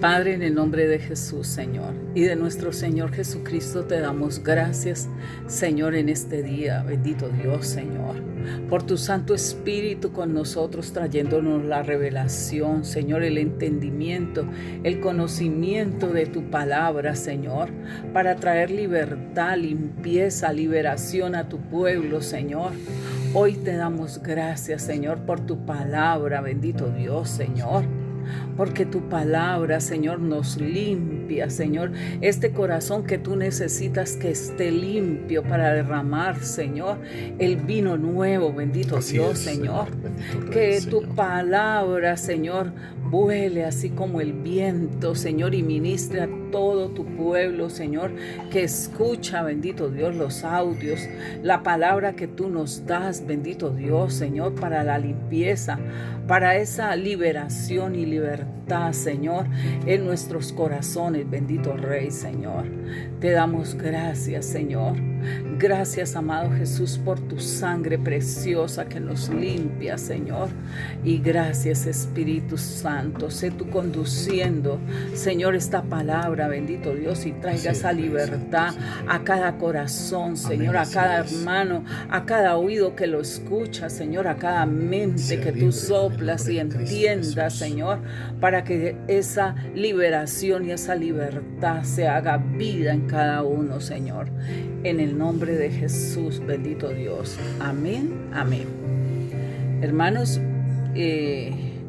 Padre, en el nombre de Jesús, Señor, y de nuestro Señor Jesucristo, te damos gracias, Señor, en este día. Bendito Dios, Señor, por tu Santo Espíritu con nosotros, trayéndonos la revelación, Señor, el entendimiento, el conocimiento de tu palabra, Señor, para traer libertad, limpieza, liberación a tu pueblo, Señor. Hoy te damos gracias, Señor, por tu palabra, bendito Dios, Señor. Porque tu palabra, Señor, nos limpia, Señor. Este corazón que tú necesitas que esté limpio para derramar, Señor, el vino nuevo, bendito Así Dios, es, Señor. bendito Que Rey, tu Señor. palabra, Señor, vuele así como el viento, Señor, y ministre a todo tu pueblo, Señor, que escucha, bendito Dios, los audios, la palabra que tú nos das, bendito Dios, Señor, para la limpieza, para esa liberación y libertad, Señor, en nuestros corazones, bendito Rey, Señor. Te damos gracias, Señor. Gracias, amado Jesús, por tu sangre preciosa que nos limpia, Señor. Y gracias, Espíritu Santo. Sé tú conduciendo, Señor, esta palabra, bendito Dios, y traiga esa libertad a cada corazón, Señor, a cada hermano, a cada oído que lo escucha, Señor, a cada mente que tú soplas y entiendas, Señor, para que esa liberación y esa libertad se haga vida en cada uno, Señor. En el nombre de Jesús, bendito Dios. Amén, amén. Hermanos,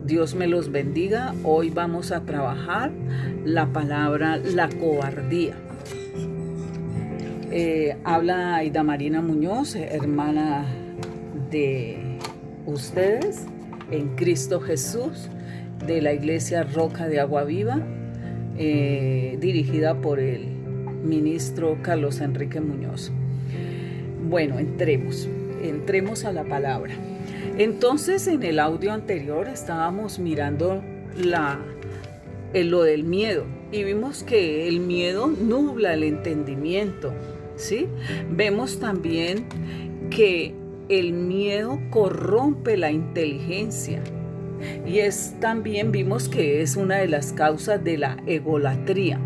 Dios me los bendiga. Hoy vamos a trabajar la palabra la cobardía. Habla Aida Marina Muñoz, hermana de ustedes en Cristo Jesús, de la Iglesia Roca de Agua Viva, dirigida por el ministro Carlos Enrique Muñoz. Bueno, entremos a la palabra. Entonces, en el audio anterior estábamos mirando lo del miedo y vimos que el miedo nubla el entendimiento, ¿sí? Vemos también que el miedo corrompe la inteligencia y también vimos que es una de las causas de la egolatría.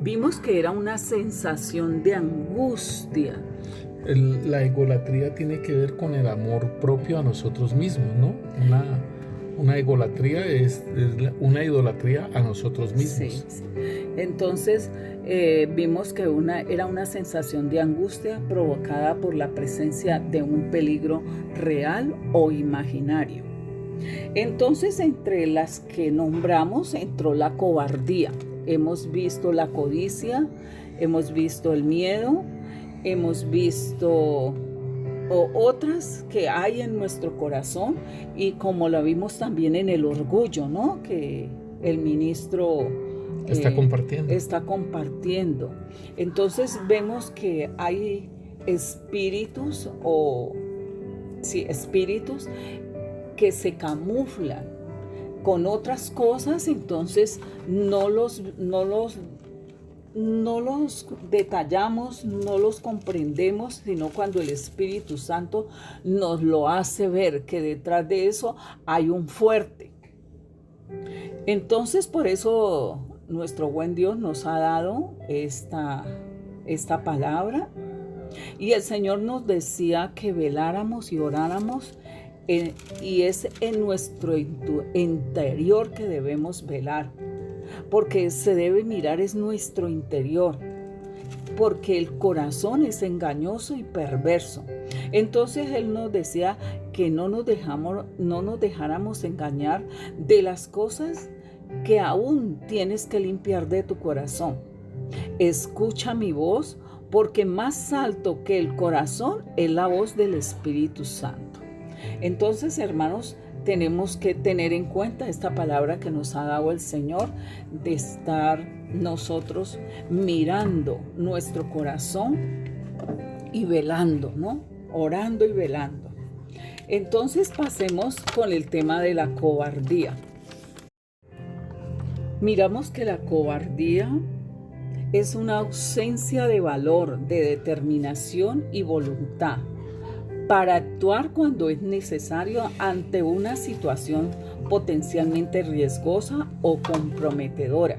Vimos que era una sensación de angustia. La egolatría tiene que ver con el amor propio a nosotros mismos, ¿no? Una egolatría es una idolatría a nosotros mismos. Sí. Entonces vimos que era una sensación de angustia provocada por la presencia de un peligro real o imaginario. Entonces, entre las que nombramos entró la cobardía. Hemos visto la codicia, hemos visto el miedo, hemos visto otras que hay en nuestro corazón y como lo vimos también en el orgullo, ¿no? Que el ministro está compartiendo. Entonces vemos que hay espíritus que se camuflan con otras cosas, entonces no los detallamos, no los comprendemos, sino cuando el Espíritu Santo nos lo hace ver, que detrás de eso hay un fuerte. Entonces, por eso nuestro buen Dios nos ha dado esta palabra, y el Señor nos decía que veláramos y oráramos, y es en nuestro interior que debemos velar, porque se debe mirar es nuestro interior, porque el corazón es engañoso y perverso. Entonces Él nos decía que no nos dejáramos engañar de las cosas que aún tienes que limpiar de tu corazón. Escucha mi voz, porque más alto que el corazón es la voz del Espíritu Santo. Entonces, hermanos, tenemos que tener en cuenta esta palabra que nos ha dado el Señor, de estar nosotros mirando nuestro corazón y velando, ¿no? Orando y velando. Entonces, pasemos con el tema de la cobardía. Miramos que la cobardía es una ausencia de valor, de determinación y voluntad para actuar cuando es necesario ante una situación potencialmente riesgosa o comprometedora.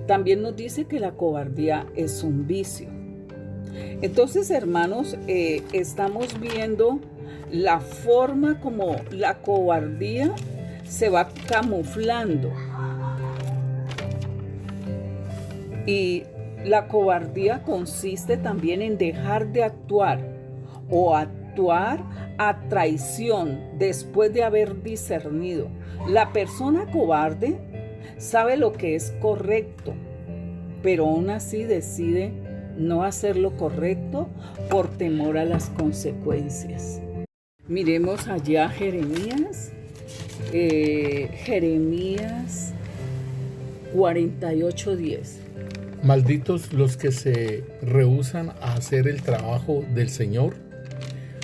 También nos dice que la cobardía es un vicio. Entonces, hermanos, estamos viendo la forma como la cobardía se va camuflando. Y la cobardía consiste también en dejar de actuar o actuar a traición después de haber discernido. La persona cobarde sabe lo que es correcto, pero aún así decide no hacer lo correcto por temor a las consecuencias. Miremos allá Jeremías 48:10. Malditos los que se rehúsan a hacer el trabajo del Señor,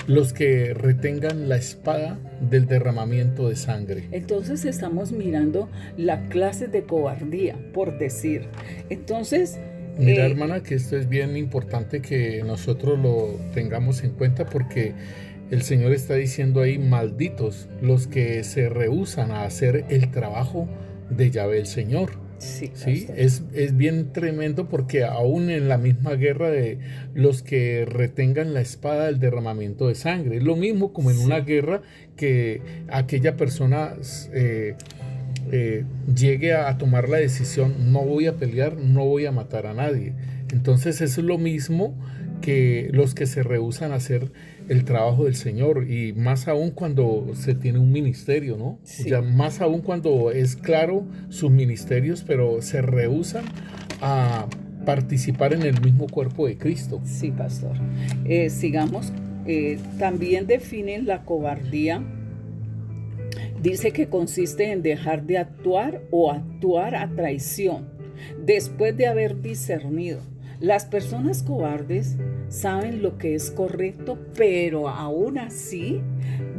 los que retengan la espada del derramamiento de sangre. Entonces estamos mirando la clase de cobardía, por decir. Entonces, mira, hermana, que esto es bien importante que nosotros lo tengamos en cuenta, porque el Señor está diciendo ahí: malditos los que se rehúsan a hacer el trabajo de Yahvé el Señor. Sí, es bien tremendo, porque aún en la misma guerra de los que retengan la espada del derramamiento de sangre, es lo mismo como en una guerra, que aquella persona llegue a tomar la decisión: no voy a pelear, no voy a matar a nadie. Entonces eso es lo mismo que los que se rehúsan a hacer el trabajo del Señor, y más aún cuando se tiene un ministerio, ¿no? Sí. O sea, más aún cuando es claro sus ministerios, pero se rehúsan a participar en el mismo cuerpo de Cristo. Sí, pastor. Sigamos. También definen la cobardía. Dice que consiste en dejar de actuar o actuar a traición después de haber discernido. Las personas cobardes saben lo que es correcto, pero aún así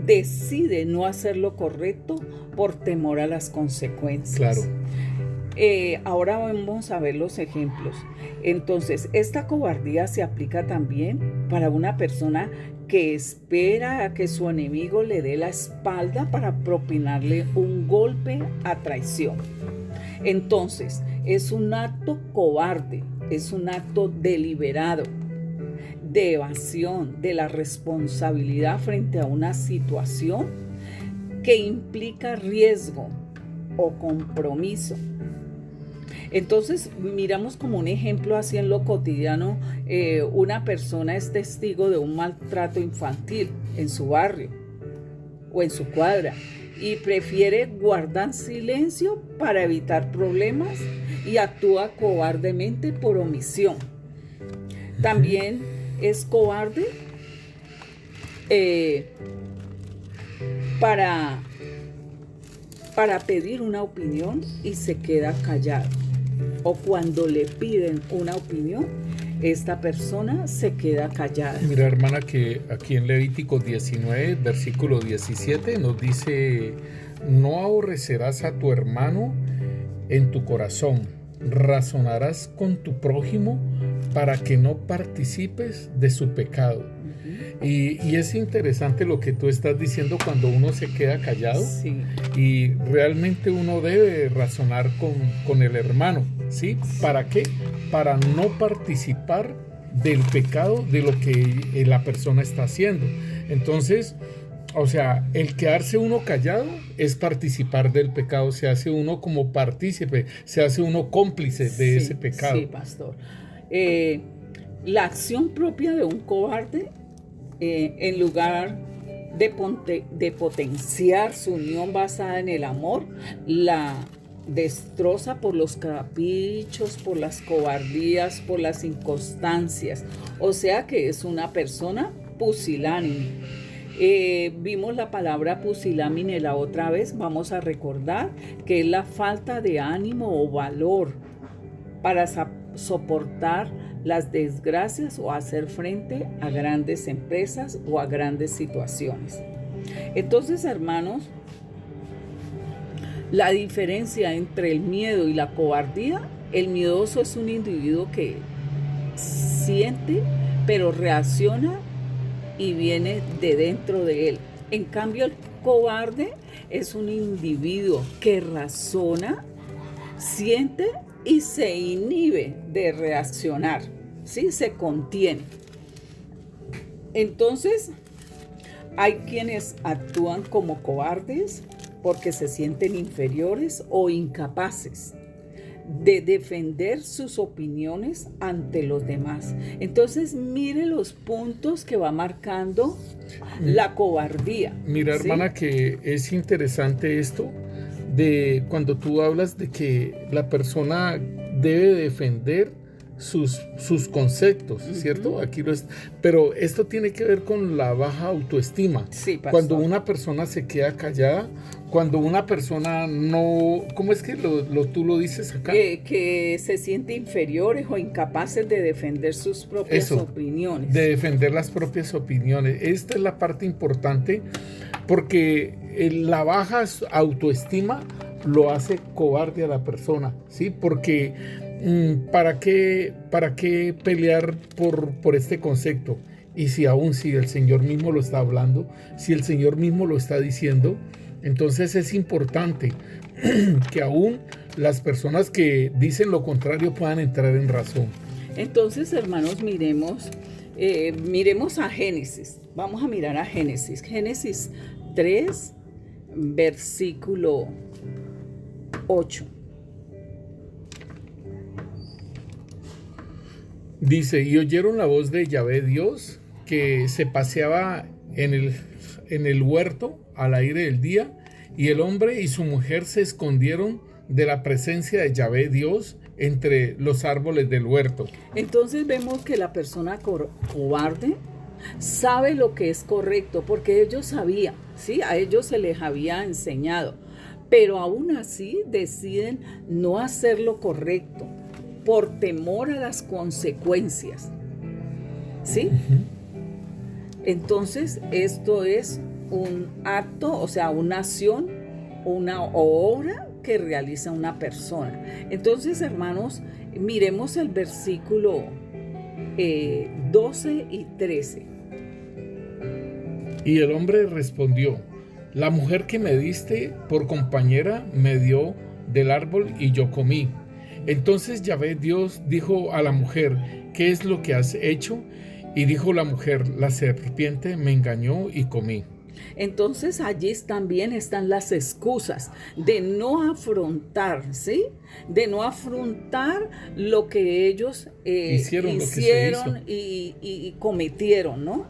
deciden no hacer lo correcto por temor a las consecuencias. Claro. Ahora vamos a ver los ejemplos. Entonces, esta cobardía se aplica también para una persona que espera a que su enemigo le dé la espalda para propinarle un golpe a traición. Entonces, es un acto cobarde, es un acto deliberado de evasión de la responsabilidad frente a una situación que implica riesgo o compromiso. Entonces, miramos como un ejemplo así en lo cotidiano. Una persona es testigo de un maltrato infantil en su barrio o en su cuadra y prefiere guardar silencio para evitar problemas y actúa cobardemente por omisión. También es cobarde para pedir una opinión y se queda callado. O cuando le piden una opinión, esta persona se queda callada. Mira, hermana, que aquí en Levítico 19, versículo 17, nos dice: no aborrecerás a tu hermano en tu corazón, razonarás con tu prójimo para que no participes de su pecado. Y es interesante lo que tú estás diciendo cuando uno se queda callado. Sí. Y realmente uno debe razonar con el hermano, ¿sí? ¿Para qué? Para no participar del pecado de lo que la persona está haciendo. Entonces, o sea, el quedarse uno callado es participar del pecado, se hace uno como partícipe, se hace uno cómplice de ese pecado. Sí, pastor. La acción propia de un cobarde, en lugar de potenciar su unión basada en el amor, la destroza por los caprichos, por las cobardías, por las inconstancias. O sea que es una persona pusilánime. Vimos la palabra pusilánime la otra vez. Vamos a recordar que es la falta de ánimo o valor para soportar las desgracias o hacer frente a grandes empresas o a grandes situaciones. Entonces, hermanos, la diferencia entre el miedo y la cobardía: el miedoso es un individuo que siente, pero reacciona y viene de dentro de él. En cambio, el cobarde es un individuo que razona, siente y se inhibe de reaccionar, ¿sí? Se contiene. Entonces, hay quienes actúan como cobardes porque se sienten inferiores o incapaces de defender sus opiniones ante los demás. Entonces, mire los puntos que va marcando la cobardía. Mira, ¿sí? hermana, que es interesante esto de cuando tú hablas de que la persona debe defender sus conceptos, ¿cierto? Aquí pero esto tiene que ver con la baja autoestima. Sí, pastor. Cuando una persona se queda callada, cuando una persona no, ¿cómo es que tú lo dices acá? Que se siente inferiores o incapaces de defender sus propias opiniones. De defender las propias opiniones. Esta es la parte importante porque la baja autoestima lo hace cobarde a la persona, ¿sí? Porque ¿para qué pelear por este concepto? Y si el Señor mismo lo está hablando, si el Señor mismo lo está diciendo, entonces es importante que aún las personas que dicen lo contrario puedan entrar en razón. Entonces, hermanos, miremos a Génesis. Vamos a mirar a Génesis. Génesis 3, versículo 8. Dice, y oyeron la voz de Yahvé Dios, que se paseaba en el huerto al aire del día, y el hombre y su mujer se escondieron de la presencia de Yahvé Dios entre los árboles del huerto. Entonces vemos que la persona cobarde sabe lo que es correcto, porque ellos sabían, ¿sí? A ellos se les había enseñado, pero aún así deciden no hacer lo correcto por temor a las consecuencias, ¿sí? Entonces, esto es un acto, o sea, una acción, una obra que realiza una persona. Entonces, hermanos, miremos el versículo 12 y 13. Y el hombre respondió, la mujer que me diste por compañera me dio del árbol y yo comí. Entonces Yahvé Dios dijo a la mujer, ¿qué es lo que has hecho? Y dijo la mujer, la serpiente me engañó y comí. Entonces allí también están las excusas de no afrontar, ¿sí? De no afrontar lo que ellos hicieron y cometieron, ¿no?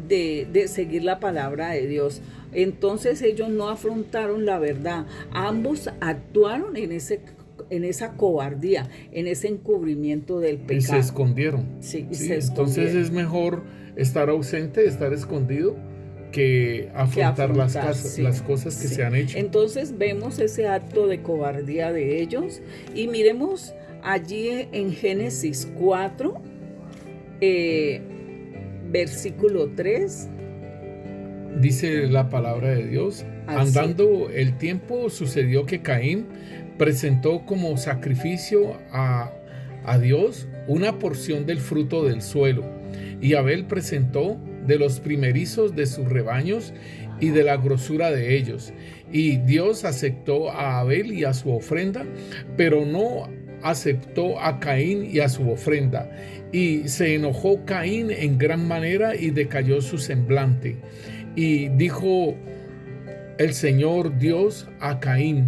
De seguir la palabra de Dios. Entonces ellos no afrontaron la verdad. Ambos actuaron en esa cobardía, en ese encubrimiento del pecado. Y se escondieron. Sí, entonces es mejor estar ausente, estar escondido, que afrontar las cosas que se han hecho. Entonces vemos ese acto de cobardía de ellos y miremos allí en Génesis 4, versículo 3. Dice la palabra de Dios, andando el tiempo sucedió que Caín presentó como sacrificio a Dios una porción del fruto del suelo, y Abel presentó de los primerizos de sus rebaños y de la grosura de ellos. Y Dios aceptó a Abel y a su ofrenda, pero no aceptó a Caín y a su ofrenda. Y se enojó Caín en gran manera y decayó su semblante. Y dijo el Señor Dios a Caín,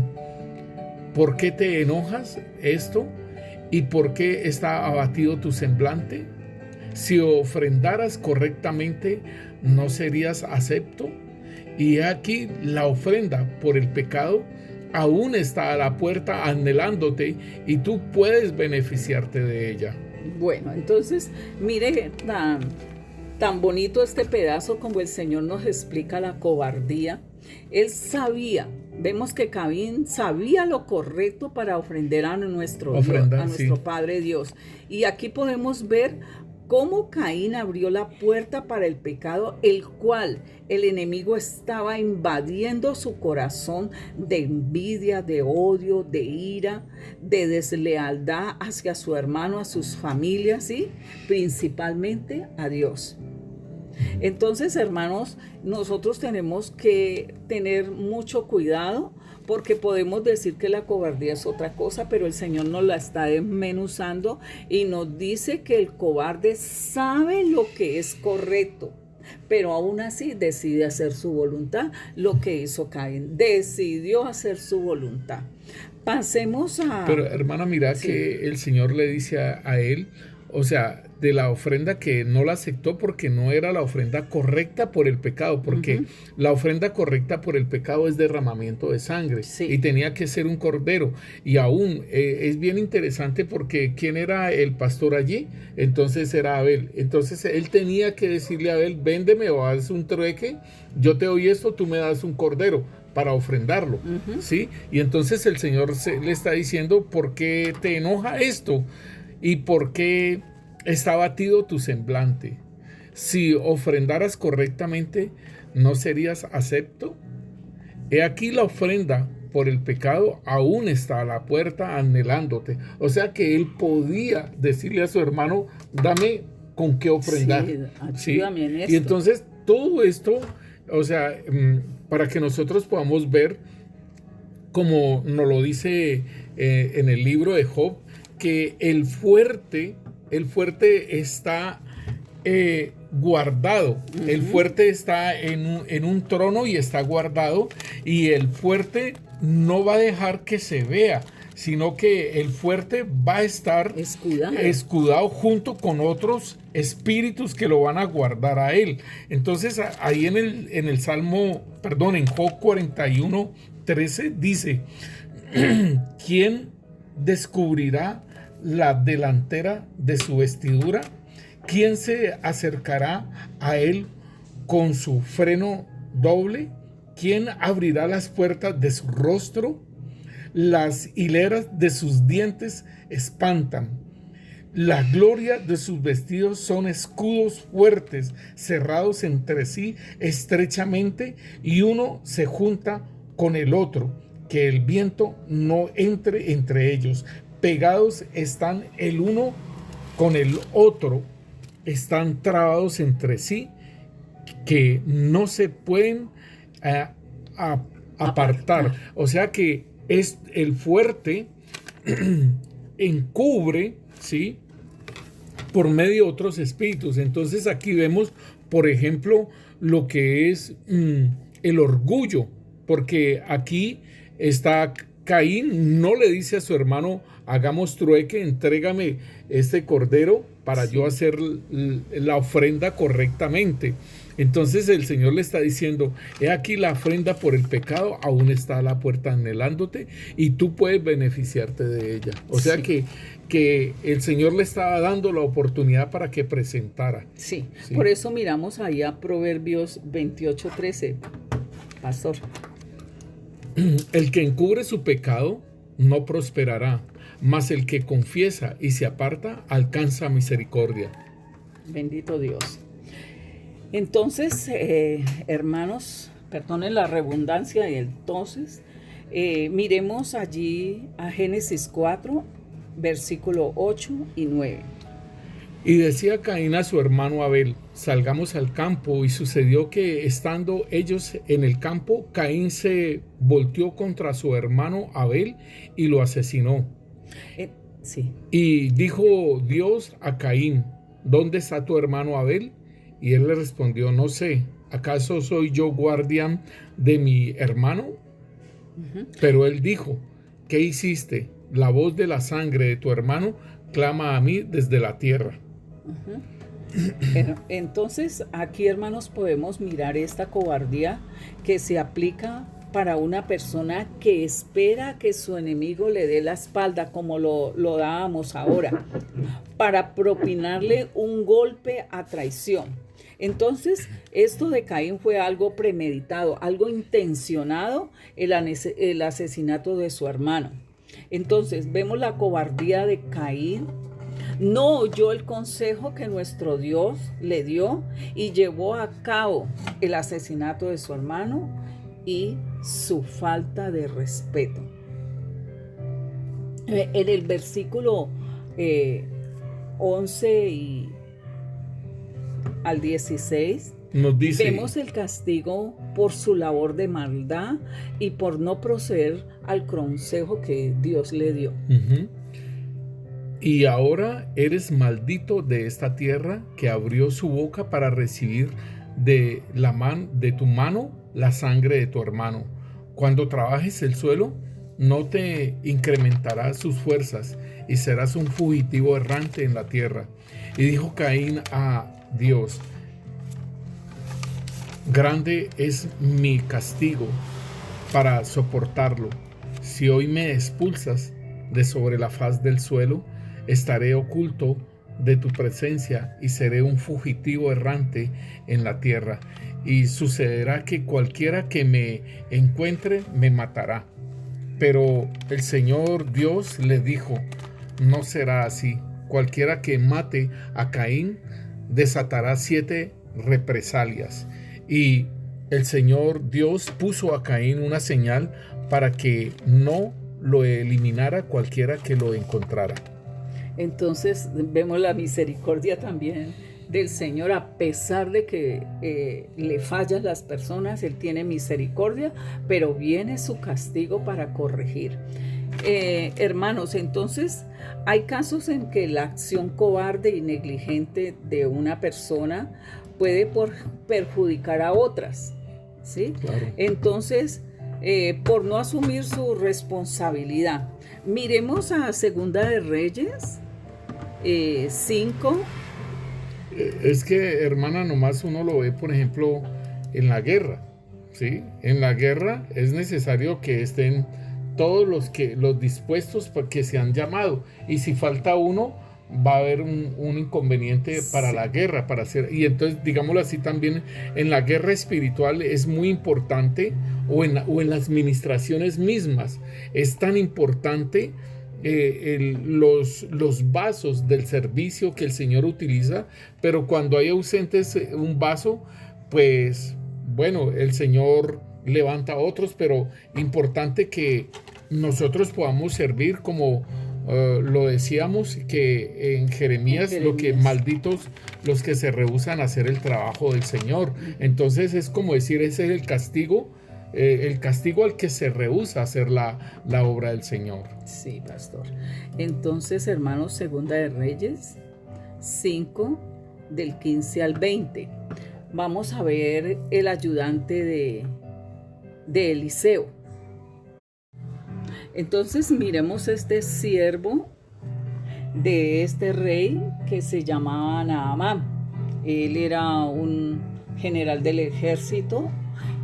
¿por qué te enojas esto? ¿Y por qué está abatido tu semblante? Si ofrendaras correctamente, ¿no serías acepto? Y aquí la ofrenda por el pecado aún está a la puerta anhelándote y tú puedes beneficiarte de ella. Bueno, entonces, mire tan bonito este pedazo como el Señor nos explica la cobardía. Él sabía, vemos que Caín sabía lo correcto para ofrendar a nuestro Padre Dios. Y aquí podemos ver cómo Caín abrió la puerta para el pecado, el cual el enemigo estaba invadiendo su corazón de envidia, de odio, de ira, de deslealtad hacia su hermano, a sus familias, ¿sí? Principalmente a Dios. Entonces, hermanos, nosotros tenemos que tener mucho cuidado porque podemos decir que la cobardía es otra cosa, pero el Señor nos la está desmenuzando y nos dice que el cobarde sabe lo que es correcto, pero aún así decide hacer su voluntad. Lo que hizo Caín, decidió hacer su voluntad. Pasemos a... Pero hermana, mira Sí. que el Señor le dice a él, o sea, de la ofrenda que no la aceptó porque no era la ofrenda correcta por el pecado, porque la ofrenda correcta por el pecado es derramamiento de sangre, Sí. y tenía que ser un cordero. Y aún es bien interesante porque ¿quién era el pastor allí? Entonces era Abel. Entonces él tenía que decirle a Abel, véndeme o haz un trueque, yo te doy esto, tú me das un cordero para ofrendarlo, ¿sí? Y entonces el Señor le está diciendo, ¿por qué te enoja esto? ¿Y por qué está abatido tu semblante? Si ofrendaras correctamente, ¿no serías acepto? He aquí la ofrenda por el pecado aún está a la puerta anhelándote. O sea que él podía decirle a su hermano, dame con qué ofrendar. Sí, ayúdame en esto. Y entonces todo esto, o sea, para que nosotros podamos ver, como nos lo dice en el libro de Job, que el fuerte está guardado. El fuerte está en un trono y está guardado, y el fuerte no va a dejar que se vea, sino que el fuerte va a estar escudado junto con otros espíritus que lo van a guardar a él. Entonces ahí en el en Job 41:13 dice, ¿quién descubrirá la delantera de su vestidura? ¿Quién se acercará a él con su freno doble? ¿Quién abrirá las puertas de su rostro? Las hileras de sus dientes espantan. La gloria de sus vestidos son escudos fuertes, cerrados entre sí estrechamente, y uno se junta con el otro, que el viento no entre entre ellos. Pegados están el uno con el otro, están trabados entre sí, que no se pueden apartar. O sea que es el fuerte encubre, ¿sí?, por medio de otros espíritus. Entonces aquí vemos, por ejemplo, lo que es el orgullo, porque aquí está Caín, no le dice a su hermano, hagamos trueque, entrégame este cordero para yo hacer la ofrenda correctamente. Entonces el Señor le está diciendo, he aquí la ofrenda por el pecado aún está a la puerta anhelándote, y tú puedes beneficiarte de ella. O sea que el Señor le estaba dando la oportunidad para que presentara. Sí, por eso miramos ahí a Proverbios 28:13, pastor. El que encubre su pecado no prosperará, mas el que confiesa y se aparta alcanza misericordia. Bendito Dios. Entonces, hermanos, perdonen la redundancia, y entonces miremos allí a Génesis 4, versículo 8 y 9. Y decía Caín a su hermano Abel, salgamos al campo. Y sucedió que, estando ellos en el campo, Caín se volteó contra su hermano Abel y lo asesinó. Sí. Y dijo Dios a Caín, ¿dónde está tu hermano Abel? Y él le respondió, no sé, ¿acaso soy yo guardián de mi hermano? Pero él dijo, ¿qué hiciste? La voz de la sangre de tu hermano clama a mí desde la tierra. Entonces aquí, hermanos, podemos mirar esta cobardía que se aplica para una persona que espera que su enemigo le dé la espalda, como lo dábamos ahora, para propinarle un golpe a traición. Entonces, esto de Caín fue algo premeditado, algo intencionado, el asesinato de su hermano. Entonces, vemos la cobardía de Caín. No oyó el consejo que nuestro Dios le dio y llevó a cabo el asesinato de su hermano y su falta de respeto. En el versículo 11 y al 16, nos dice, vemos el castigo por su labor de maldad y por no proceder al consejo que Dios le dio. Y ahora eres maldito de esta tierra que abrió su boca para recibir de tu mano la sangre de tu hermano. Cuando trabajes el suelo, no te incrementarás sus fuerzas y serás un fugitivo errante en la tierra. Y dijo Caín a Dios: grande es mi castigo para soportarlo. Si hoy me expulsas de sobre la faz del suelo, estaré oculto de tu presencia y seré un fugitivo errante en la tierra. Y sucederá que cualquiera que me encuentre me matará. Pero el Señor Dios le dijo: no será así. Cualquiera que mate a Caín desatará 7 represalias. Y el Señor Dios puso a Caín una señal para que no lo eliminara cualquiera que lo encontrara. Entonces vemos la misericordia también del Señor. A pesar de que le fallan las personas, Él tiene misericordia, pero viene su castigo para corregir. Hermanos, entonces hay casos en que la acción cobarde y negligente de una persona puede perjudicar a otras, ¿sí? Claro. Entonces, por no asumir su responsabilidad. Miremos a Segunda de Reyes 5. Es que, hermana, nomás uno lo ve, por ejemplo, en la guerra, ¿sí? En la guerra es necesario que estén todos los dispuestos para que se han llamado. Y si falta uno, va a haber un inconveniente para la guerra, para hacer. Y entonces, digámoslo así, también en la guerra espiritual es muy importante, o en las ministraciones mismas, es tan importante los vasos del servicio que el Señor utiliza. Pero cuando hay ausentes un vaso, pues bueno, el Señor levanta a otros, pero importante que nosotros podamos servir como lo decíamos, que en Jeremías, lo que malditos los que se rehúsan a hacer el trabajo del Señor. Entonces es como decir, ese es el castigo al que se rehúsa a hacer la obra del Señor. Sí, pastor. Entonces, hermanos, Segunda de Reyes 5, del 15 al 20. Vamos a ver el ayudante de Eliseo. Entonces miremos este siervo de este rey que se llamaba Naamán. Él era un general del ejército,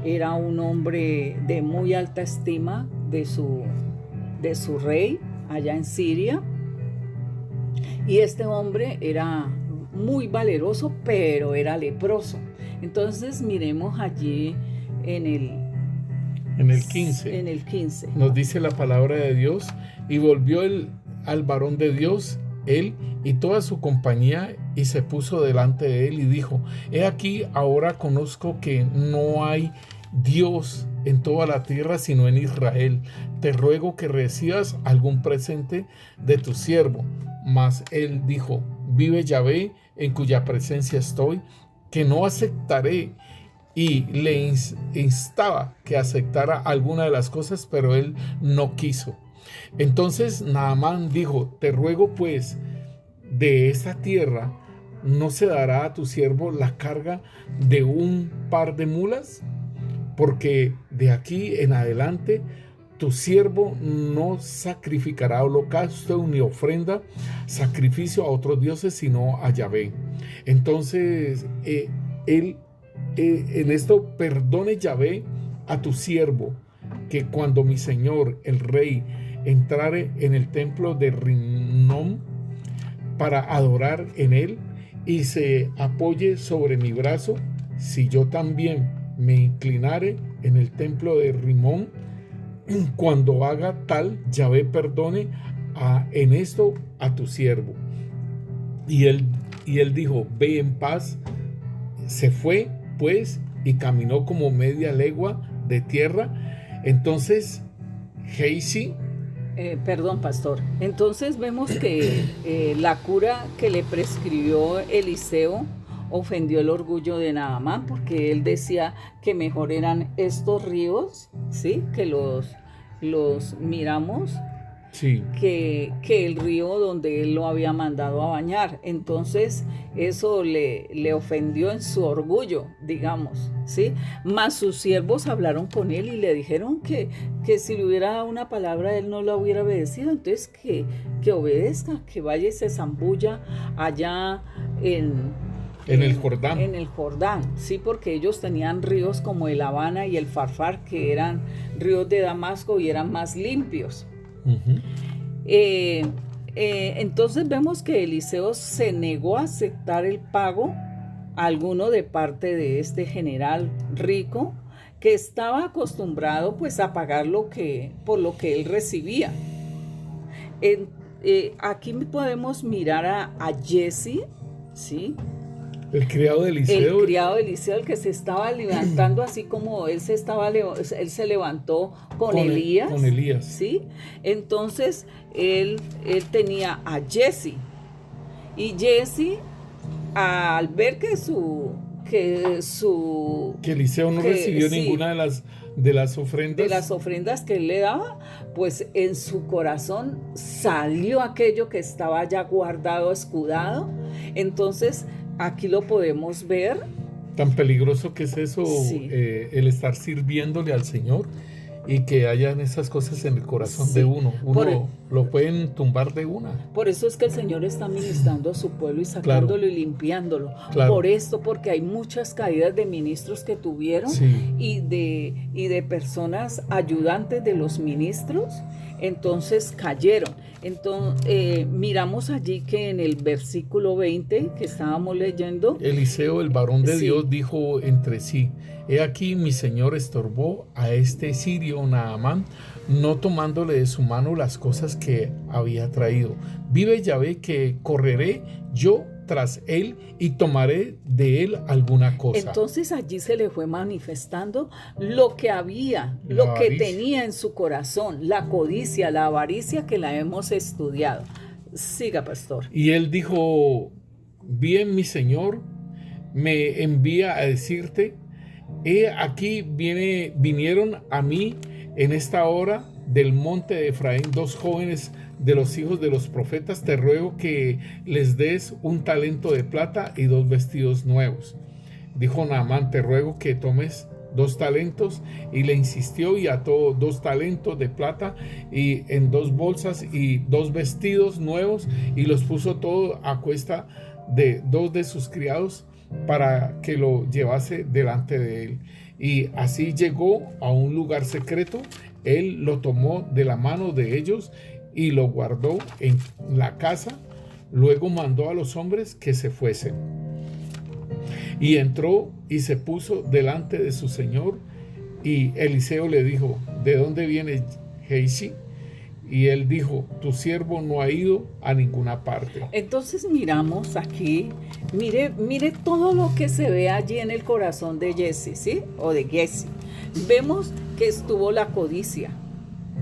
era un hombre de muy alta estima de su rey allá en Siria. Y este hombre era muy valeroso, pero era leproso. Entonces miremos allí en el 15. En el 15. Nos dice la palabra de Dios: y volvió al varón de Dios, él y toda su compañía, y se puso delante de él y dijo: he aquí, ahora conozco que no hay Dios en toda la tierra sino en Israel. Te ruego que recibas algún presente de tu siervo. Mas él dijo: vive Yahvé, en cuya presencia estoy, que no aceptaré. Y le instaba que aceptara alguna de las cosas, pero él no quiso. Entonces Naamán dijo: te ruego pues, de esta tierra no se dará a tu siervo la carga de un par de mulas, porque de aquí en adelante tu siervo no sacrificará holocausto ni ofrenda, sacrificio a otros dioses, sino a Yahvé. Entonces él en esto: perdone Yahvé a tu siervo, que cuando mi señor el rey entrare en el templo de Rinom para adorar en él y se apoye sobre mi brazo, si yo también me inclinare en el templo de Rimón, cuando haga tal, Yahvé perdone en esto a tu siervo. Y él dijo: ve en paz. Se fue pues y caminó como media legua de tierra. Entonces Gehazi, perdón, pastor. Entonces vemos que la cura que le prescribió Eliseo ofendió el orgullo de Naamán, porque él decía que mejor eran estos ríos, ¿sí? Que los miramos, Sí. que el río donde él lo había mandado a bañar. Entonces eso le ofendió en su orgullo, digamos, ¿sí? Mas sus siervos hablaron con él y le dijeron que si le hubiera dado una palabra él no la hubiera obedecido, entonces que obedezca, que vaya y se zambulla allá en el Jordán. En el Jordán, sí, porque ellos tenían ríos como el Habana y el Farfar, que eran ríos de Damasco y eran más limpios. Uh-huh. Entonces vemos que Eliseo se negó a aceptar el pago alguno de parte de este general rico, que estaba acostumbrado pues a pagar por lo que él recibía. Aquí podemos mirar a Jesse, ¿sí? El criado de Eliseo. El criado de Eliseo, el que se estaba levantando así como él se levantó con Elías. Con Elías. ¿Sí? Entonces, él tenía a Jesse. Y Jesse, al ver que Eliseo no recibió ninguna de las ofrendas. De las ofrendas que él le daba, pues en su corazón salió aquello que estaba ya guardado, escudado. Entonces, aquí lo podemos ver. Tan peligroso que es eso, sí. El estar sirviéndole al Señor y que hayan esas cosas en el corazón sí. de uno. Lo pueden tumbar de una. Por eso es que el Señor está ministrando a su pueblo y sacándolo y limpiándolo. Claro. Por esto, porque hay muchas caídas de ministros que tuvieron y de personas ayudantes de los ministros. Entonces cayeron. Entonces miramos allí que en el versículo 20 que estábamos leyendo, Eliseo, el varón de Dios, dijo entre sí: he aquí mi señor estorbó a este sirio Naamán, no tomándole de su mano las cosas que había traído. Vive Yahvé que correré yo tras él y tomaré de él alguna cosa. Entonces allí se le fue manifestando lo que había, lo que tenía en su corazón, la codicia, la avaricia que la hemos estudiado. Siga, pastor. Y él dijo: bien, mi señor me envía a decirte, he aquí vinieron a mí en esta hora del monte de Efraín 2 jóvenes de los hijos de los profetas, te ruego que les des 1 talento de plata y 2 vestidos nuevos. Dijo Naamán: te ruego que tomes 2 talentos, y le insistió y ató 2 talentos de plata y en 2 bolsas y 2 vestidos nuevos, y los puso todo a cuesta de 2 de sus criados para que lo llevase delante de él. Y así llegó a un lugar secreto. Él lo tomó de la mano de ellos y lo guardó en la casa. Luego mandó a los hombres que se fuesen. Y entró y se puso delante de su señor. Y Eliseo le dijo: ¿de dónde viene Gehazi? Y él dijo: tu siervo no ha ido a ninguna parte. Entonces miramos aquí, mire todo lo que se ve allí en el corazón de Jesse, ¿sí? O de Jesse. Vemos que estuvo la codicia,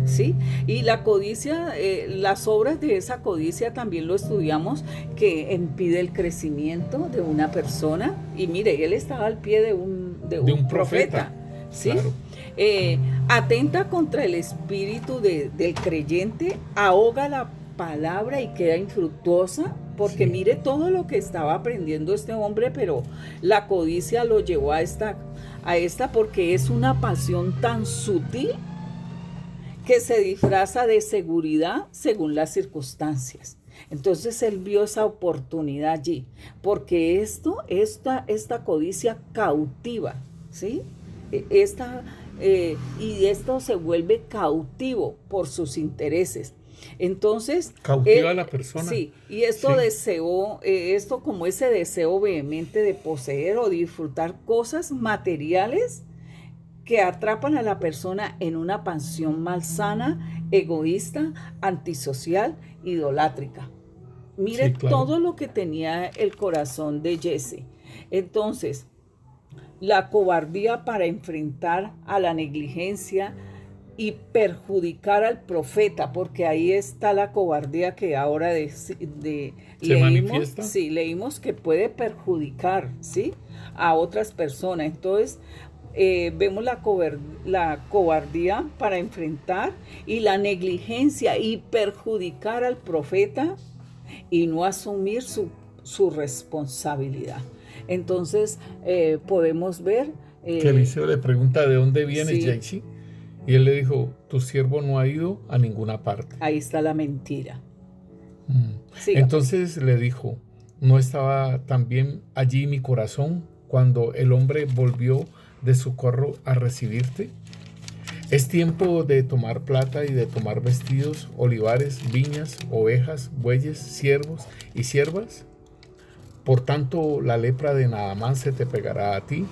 ¿sí? Y la codicia, las obras de esa codicia también lo estudiamos, que impide el crecimiento de una persona. Y mire, él estaba al pie de un profeta, ¿sí? Claro. Atenta contra el espíritu del creyente, ahoga la palabra y queda infructuosa, porque mire todo lo que estaba aprendiendo este hombre, pero la codicia lo llevó a esta porque es una pasión tan sutil que se disfraza de seguridad según las circunstancias. Entonces él vio esa oportunidad allí, porque esta codicia cautiva, ¿sí? Y esto se vuelve cautivo por sus intereses. Entonces cautiva a la persona. Sí, y esto deseó, esto como ese deseo vehemente de poseer o disfrutar cosas materiales que atrapan a la persona en una pasión malsana, egoísta, antisocial, idolátrica. Mire todo lo que tenía el corazón de Jesse. Entonces, la cobardía para enfrentar a la negligencia y perjudicar al profeta, porque ahí está la cobardía que ahora ¿Se leímos, manifiesta? sí, leímos que puede perjudicar, ¿sí?, a otras personas. Entonces, vemos la cobardía para enfrentar y la negligencia y perjudicar al profeta y no asumir su responsabilidad. Entonces, podemos ver... que Eliseo le pregunta ¿de dónde vienes, sí. Jaycee? Y él le dijo, tu siervo no ha ido a ninguna parte. Ahí está la mentira. Siga. Entonces le dijo, ¿no estaba también allí mi corazón cuando el hombre volvió de su carro a recibirte? Es tiempo de tomar plata y de tomar vestidos, olivares, viñas, ovejas, bueyes, siervos y siervas. Por tanto, la lepra de Naamán se te pegará a ti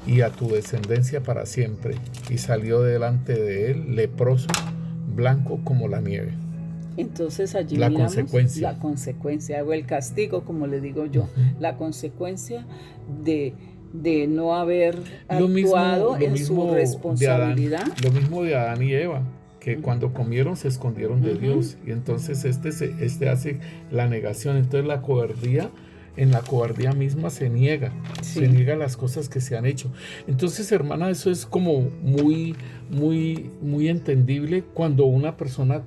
y a tu descendencia para siempre. Y salió delante de él leproso, blanco como la nieve. Entonces allí la miramos consecuencia o el castigo, como le digo yo, la consecuencia de no haber actuado en su responsabilidad. Lo mismo de Adán y Eva, que cuando comieron se escondieron de Dios, y entonces este hace la negación. Entonces en la cobardía misma se niega las cosas que se han hecho. Entonces, hermana, eso es como muy, muy, muy entendible cuando una persona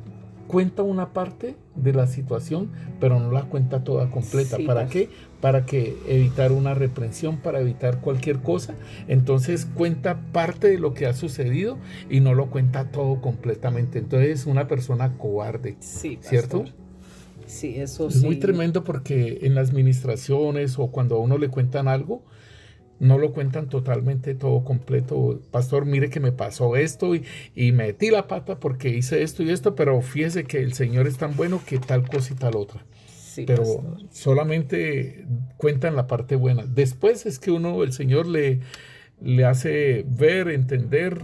cuenta una parte de la situación, pero no la cuenta toda completa. Sí, ¿Para qué? Para que evitar una reprensión, para evitar cualquier cosa. Entonces cuenta parte de lo que ha sucedido y no lo cuenta todo completamente. Entonces es una persona cobarde, sí, ¿cierto? Sí, eso es muy tremendo, porque en las ministraciones o cuando a uno le cuentan algo, no lo cuentan totalmente todo completo. Pastor, mire que me pasó esto y metí la pata porque hice esto y esto, pero fíjese que el Señor es tan bueno que tal cosa y tal otra. Sí, pero pastor, solamente cuentan la parte buena. Después es que el Señor le hace ver, entender.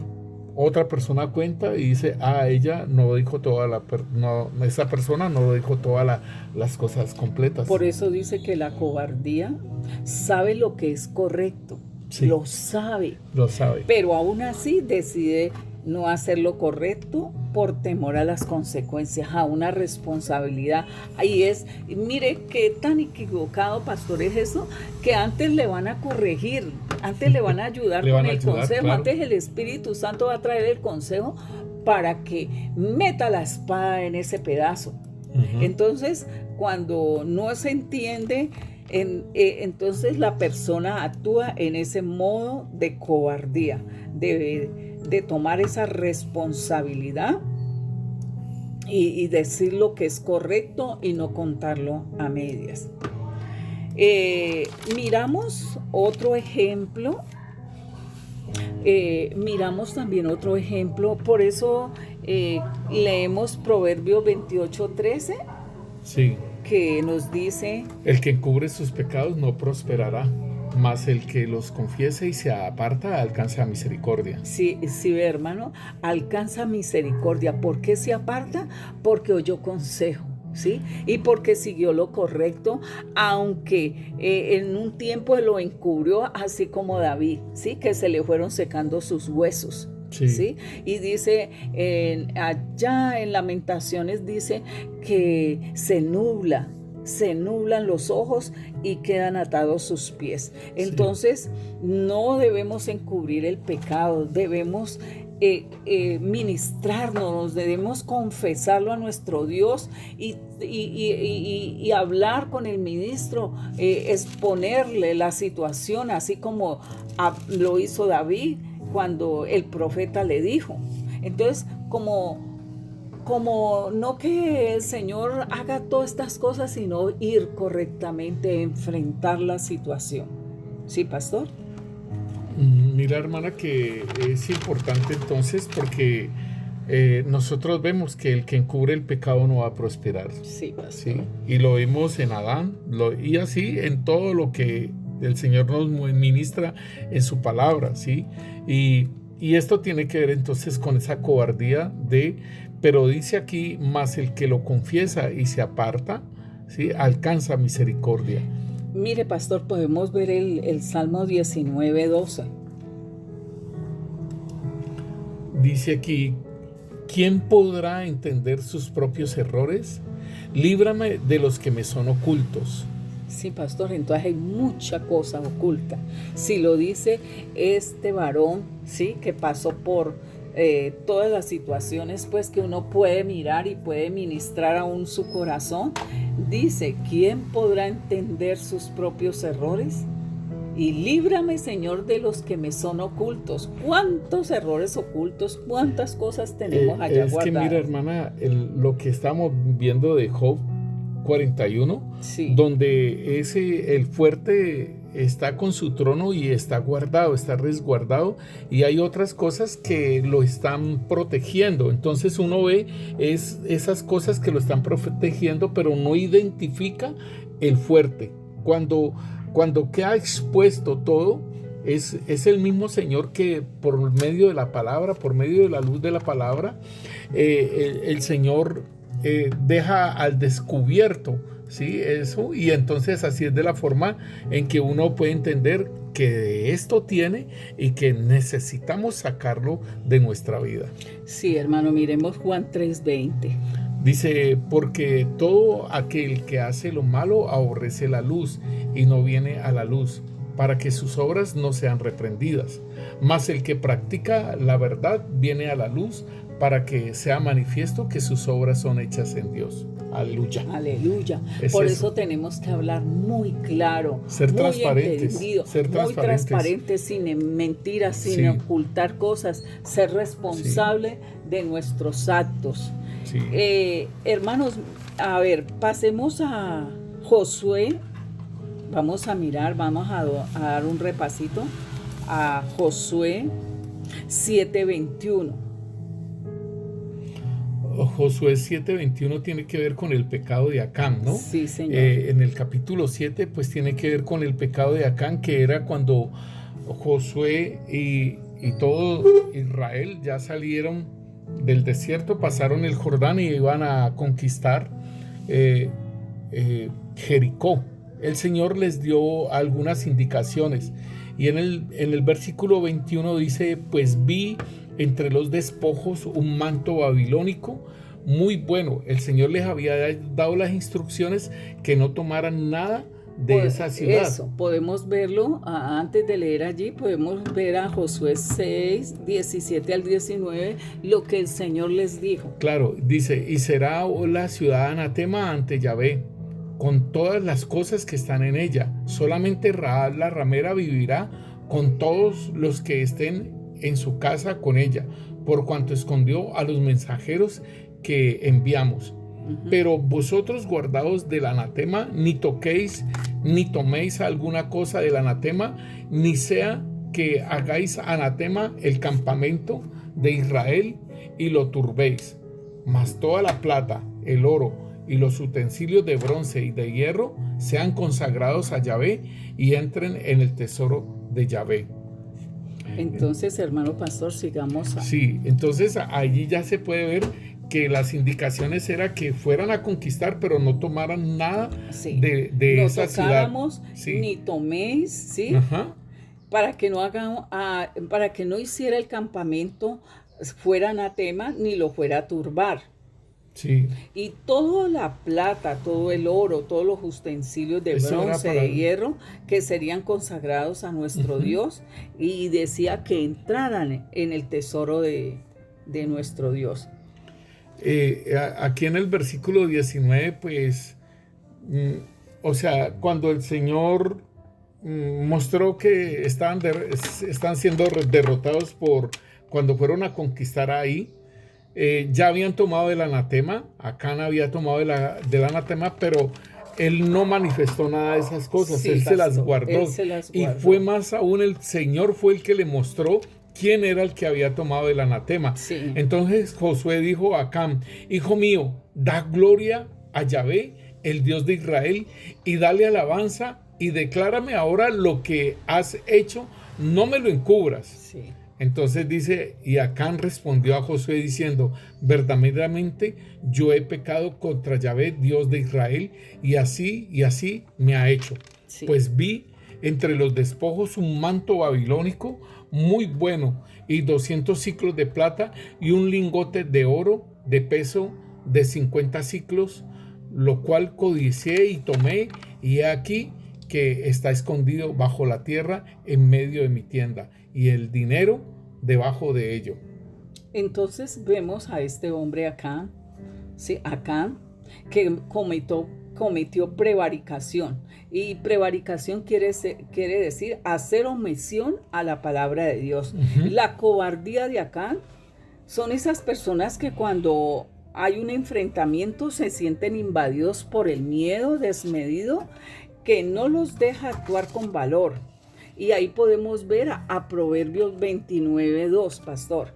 Otra persona cuenta y dice, ella no dijo esa persona no dijo todas las cosas completas. Por eso dice que la cobardía sabe lo que es correcto, sí, lo sabe, pero aún así decide no hacer lo correcto por temor a las consecuencias, a una responsabilidad. Ahí mire qué tan equivocado, pastor, es eso, que antes le van a corregir, antes le van a ayudar con el consejo, claro. Antes el Espíritu Santo va a traer el consejo para que meta la espada en ese pedazo. Entonces, cuando no se entiende, entonces la persona actúa en ese modo de cobardía, de tomar esa responsabilidad y decir lo que es correcto y no contarlo a medias. Miramos otro ejemplo. Miramos también otro ejemplo. Por eso leemos Proverbios 28:13. Sí. Que nos dice: el que encubre sus pecados no prosperará, mas el que los confiese y se aparta alcanza misericordia. Sí, hermano, alcanza misericordia. ¿Por qué se aparta? Porque oyó consejo, ¿sí? Y porque siguió lo correcto, aunque en un tiempo lo encubrió, así como David, ¿sí? Que se le fueron secando sus huesos. Sí. ¿Sí? Y dice, allá en Lamentaciones dice que se nublan los ojos y quedan atados sus pies. Entonces, no debemos encubrir el pecado, debemos ministrarnos, debemos confesarlo a nuestro Dios y hablar con el ministro, exponerle la situación, así como lo hizo David cuando el profeta le dijo. Entonces, como no que el Señor haga todas estas cosas, sino ir correctamente, enfrentar la situación. ¿Sí, pastor? Mira, hermana, que es importante entonces, porque nosotros vemos que el que encubre el pecado no va a prosperar. Sí, pastor. ¿Sí? Y lo vimos en Adán, y así en todo lo que el Señor nos ministra en su palabra, ¿sí? Y esto tiene que ver entonces con esa cobardía pero dice aquí, más el que lo confiesa y se aparta, ¿sí? Alcanza misericordia. Mire, pastor, podemos ver el Salmo 19:12. Dice aquí, ¿quién podrá entender sus propios errores? Líbrame de los que me son ocultos. Sí, pastor, entonces hay mucha cosa oculta. Si lo dice este varón, sí, que pasó por todas las situaciones, pues que uno puede mirar y puede ministrar aún su corazón, dice, ¿quién podrá entender sus propios errores? Y líbrame, Señor, de los que me son ocultos. ¿Cuántos errores ocultos? ¿Cuántas cosas tenemos allá guardadas? Es que mira, hermana, lo que estamos viendo de Job 41, sí, donde el fuerte está con su trono y está guardado, está resguardado, y hay otras cosas que lo están protegiendo. Entonces uno ve esas cosas que lo están protegiendo, pero no identifica el fuerte. Cuando queda expuesto todo, es el mismo Señor que por medio de la palabra, por medio de la luz de la palabra, el Señor deja al descubierto, ¿sí? Eso, y entonces así es de la forma en que uno puede entender que de esto tiene y que necesitamos sacarlo de nuestra vida. Sí, hermano, miremos Juan 3:20. Dice, porque todo aquel que hace lo malo aborrece la luz y no viene a la luz, para que sus obras no sean reprendidas. Mas el que practica la verdad viene a la luz, para que sea manifiesto que sus obras son hechas en Dios. Aleluya. Aleluya. Por eso tenemos que hablar muy claro, ser muy transparentes, entendido, muy transparentes, sin mentiras, sin ocultar cosas, ser responsable de nuestros actos. Sí. Hermanos, a ver, pasemos a Josué. Vamos a mirar, vamos a dar un repasito a Josué 7:21. Josué 7:21 tiene que ver con el pecado de Acán, ¿no? Sí, señor. En el capítulo 7, pues tiene que ver con el pecado de Acán, que era cuando Josué y todo Israel ya salieron del desierto, pasaron el Jordán y iban a conquistar Jericó. El Señor les dio algunas indicaciones, y en el versículo 21 dice, pues vi entre los despojos un manto babilónico muy bueno. El Señor les había dado las instrucciones que no tomaran nada de esa ciudad. Eso, podemos verlo, antes de leer allí, podemos ver a Josué 6, 17 al 19, lo que el Señor les dijo. Claro, dice, y será la ciudad anatema ante Yahvé, con todas las cosas que están en ella. Solamente Rahab la ramera vivirá con todos los que estén en su casa con ella, por cuanto escondió a los mensajeros que enviamos. Pero vosotros guardaos del anatema, ni toquéis ni toméis alguna cosa del anatema, ni sea que hagáis anatema el campamento de Israel y lo turbéis. Mas toda la plata, el oro y los utensilios de bronce y de hierro sean consagrados a Yahvé y entren en el tesoro de Yahvé. Entonces, hermano pastor, sigamos. Sí, entonces allí ya se puede ver que las indicaciones era que fueran a conquistar, pero no tomaran nada de esa ciudad. Ni toméis, ¿sí? Para que no hiciera el campamento fuera anatema, ni lo fuera a turbar. Sí. Y toda la plata, todo el oro, todos los utensilios de bronce, de hierro, que serían consagrados a nuestro Dios, y decía que entraran en el tesoro de nuestro Dios. Aquí en el versículo 19, pues, o sea, cuando el Señor mostró que están siendo derrotados cuando fueron a conquistar ahí, ya habían tomado el anatema. Acán había tomado del anatema, pero él no manifestó nada de esas cosas. Sí, él se las guardó. Y fue más aún, el Señor fue el que le mostró quién era el que había tomado el anatema. Sí. Entonces Josué dijo a Acán, hijo mío, da gloria a Yahvé, el Dios de Israel, y dale alabanza, y declárame ahora lo que has hecho, no me lo encubras. Sí. Entonces dice, y Acán respondió a Josué diciendo, verdaderamente yo he pecado contra Yahvé, Dios de Israel, y así me ha hecho. Sí. Pues vi entre los despojos un manto babilónico muy bueno y 200 siclos de plata y un lingote de oro de peso de 50 siclos, lo cual codicié y tomé, y he aquí que está escondido bajo la tierra en medio de mi tienda, y el dinero debajo de ello. Entonces vemos a este hombre acá, ¿sí? Acá, que cometió prevaricación. Y prevaricación quiere decir hacer omisión a la palabra de Dios. La cobardía de Acán son esas personas que cuando hay un enfrentamiento se sienten invadidos por el miedo desmedido que no los deja actuar con valor. Y ahí podemos ver a Proverbios 29:2, pastor.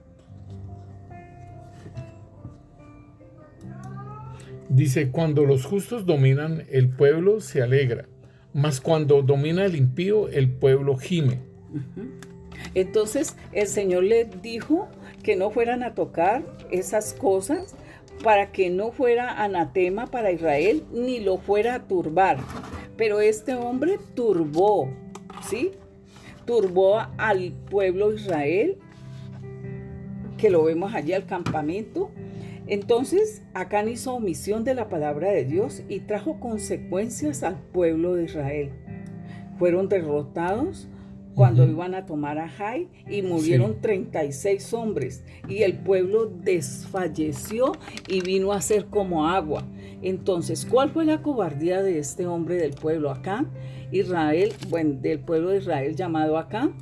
Dice, cuando los justos dominan, el pueblo se alegra, mas cuando domina el impío, el pueblo gime. Entonces el Señor les dijo que no fueran a tocar esas cosas para que no fuera anatema para Israel ni lo fuera a turbar. Pero este hombre turbó, ¿sí? Turbó al pueblo de Israel, que lo vemos allí al campamento. Entonces Acán hizo omisión de la palabra de Dios y trajo consecuencias al pueblo de Israel. Fueron derrotados cuando iban a tomar a Jai y murieron 36 hombres y el pueblo desfalleció y vino a ser como agua. Entonces, ¿cuál fue la cobardía de este hombre del pueblo Acán? Del pueblo de Israel llamado Acán,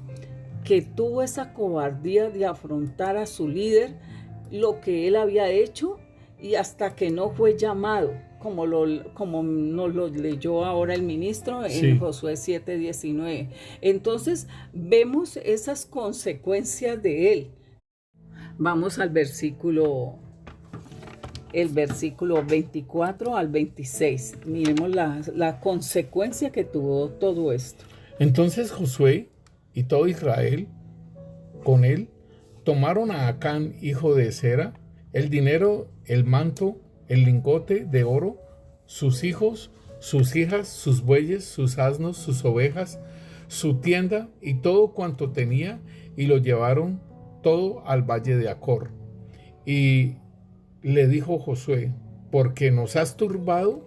que tuvo esa cobardía de afrontar a su líder, lo que él había hecho, y hasta que no fue llamado, como nos lo leyó ahora el ministro en Josué 7:19. Entonces vemos esas consecuencias de él. Vamos al versículo 24 al 26. Miremos la consecuencia que tuvo todo esto. Entonces Josué y todo Israel con él tomaron a Acán, hijo de Zera, el dinero, el manto, el lingote de oro, sus hijos, sus hijas, sus bueyes, sus asnos, sus ovejas, su tienda y todo cuanto tenía, y lo llevaron todo al valle de Acor. Y le dijo Josué, ¿por qué nos has turbado?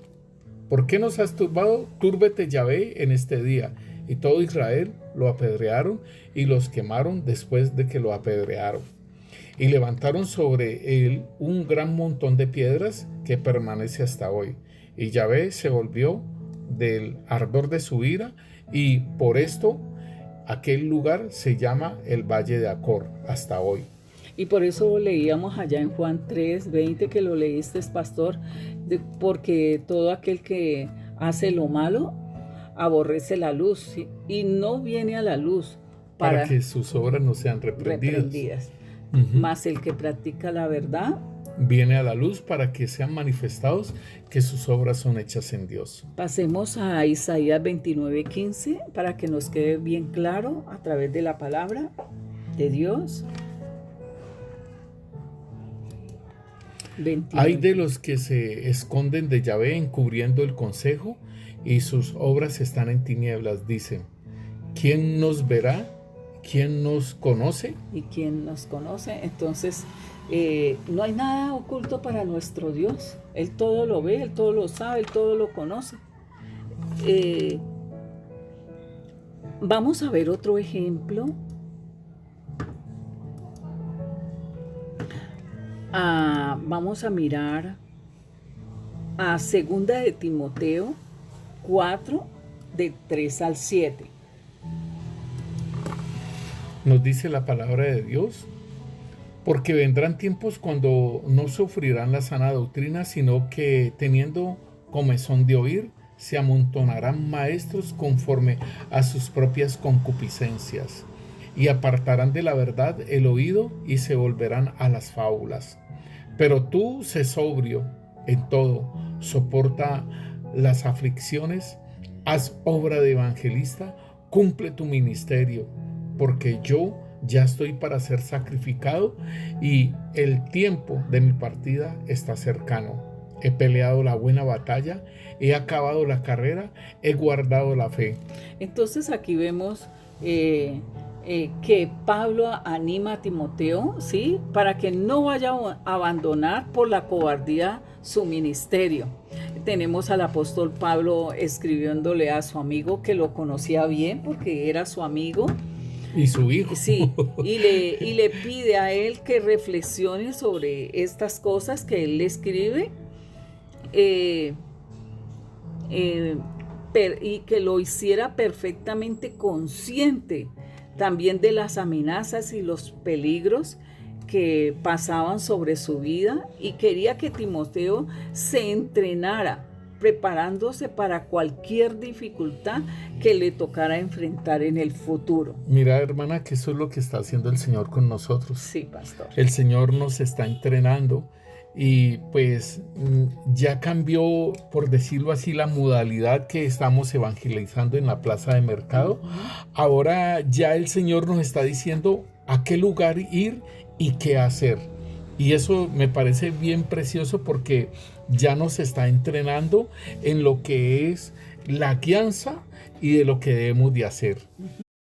¿Por qué nos has turbado? Túrbete Yahvé en este día. Y todo Israel lo apedrearon y los quemaron después de que lo apedrearon. Y levantaron sobre él un gran montón de piedras que permanece hasta hoy. Y Yahvé se volvió del ardor de su ira, y por esto aquel lugar se llama el Valle de Acor hasta hoy. Y por eso leíamos allá en Juan 3:20, que lo leíste, pastor, porque todo aquel que hace lo malo aborrece la luz, ¿sí? Y no viene a la luz para que sus obras no sean reprendidas. Mas el que practica la verdad viene a la luz para que sean manifestados que sus obras son hechas en Dios. Pasemos a Isaías 29:15 para que nos quede bien claro a través de la palabra de Dios. 29. Hay de los que se esconden de Yahvé encubriendo el consejo, y sus obras están en tinieblas. Dicen, ¿quién nos verá? ¿Quién nos conoce? ¿Y quién nos conoce? Entonces, no hay nada oculto para nuestro Dios. Él todo lo ve, Él todo lo sabe, Él todo lo conoce. Vamos a ver otro ejemplo. Vamos a mirar a 2 de Timoteo 4, de 3 al 7. Nos dice la palabra de Dios, porque vendrán tiempos cuando no sufrirán la sana doctrina, sino que teniendo comezón de oír, se amontonarán maestros conforme a sus propias concupiscencias, y apartarán de la verdad el oído y se volverán a las fábulas. Pero tú sé sobrio en todo, soporta las aflicciones, haz obra de evangelista, cumple tu ministerio, porque yo ya estoy para ser sacrificado y el tiempo de mi partida está cercano. he peleado la buena batalla, he acabado la carrera, he guardado la fe. Entonces aquí vemos que Pablo anima a Timoteo, ¿sí? Para que no vaya a abandonar por la cobardía su ministerio. Tenemos al apóstol Pablo escribiéndole a su amigo, que lo conocía bien porque era su amigo. Y su hijo. Sí, y le pide a él que reflexione sobre estas cosas que él le escribe y que lo hiciera perfectamente consciente también de las amenazas y los peligros que pasaban sobre su vida, y quería que Timoteo se entrenara preparándose para cualquier dificultad que le tocara enfrentar en el futuro. Mira, hermana, que eso es lo que está haciendo el Señor con nosotros. Sí, pastor. El Señor nos está entrenando y pues ya cambió, por decirlo así, la modalidad que estamos evangelizando en la plaza de mercado. Ahora ya el Señor nos está diciendo a qué lugar ir y qué hacer. Y eso me parece bien precioso porque ya nos está entrenando en lo que es la guianza y de lo que debemos de hacer.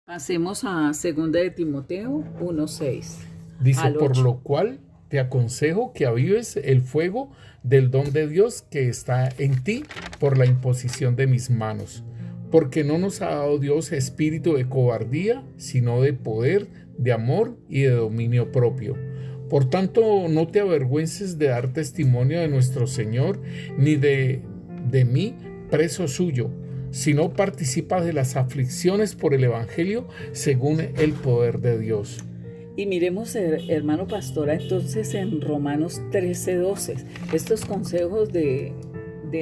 Pasemos a 2 de Timoteo 1:6. Dice, por lo cual te aconsejo que avives el fuego del don de Dios que está en ti por la imposición de mis manos. Porque no nos ha dado Dios espíritu de cobardía, sino de poder, de amor y de dominio propio. Por tanto, no te avergüences de dar testimonio de nuestro Señor, ni de mí, preso suyo, sino participa de las aflicciones por el Evangelio según el poder de Dios. Y miremos, hermano pastora, entonces en Romanos 13:12, estos consejos de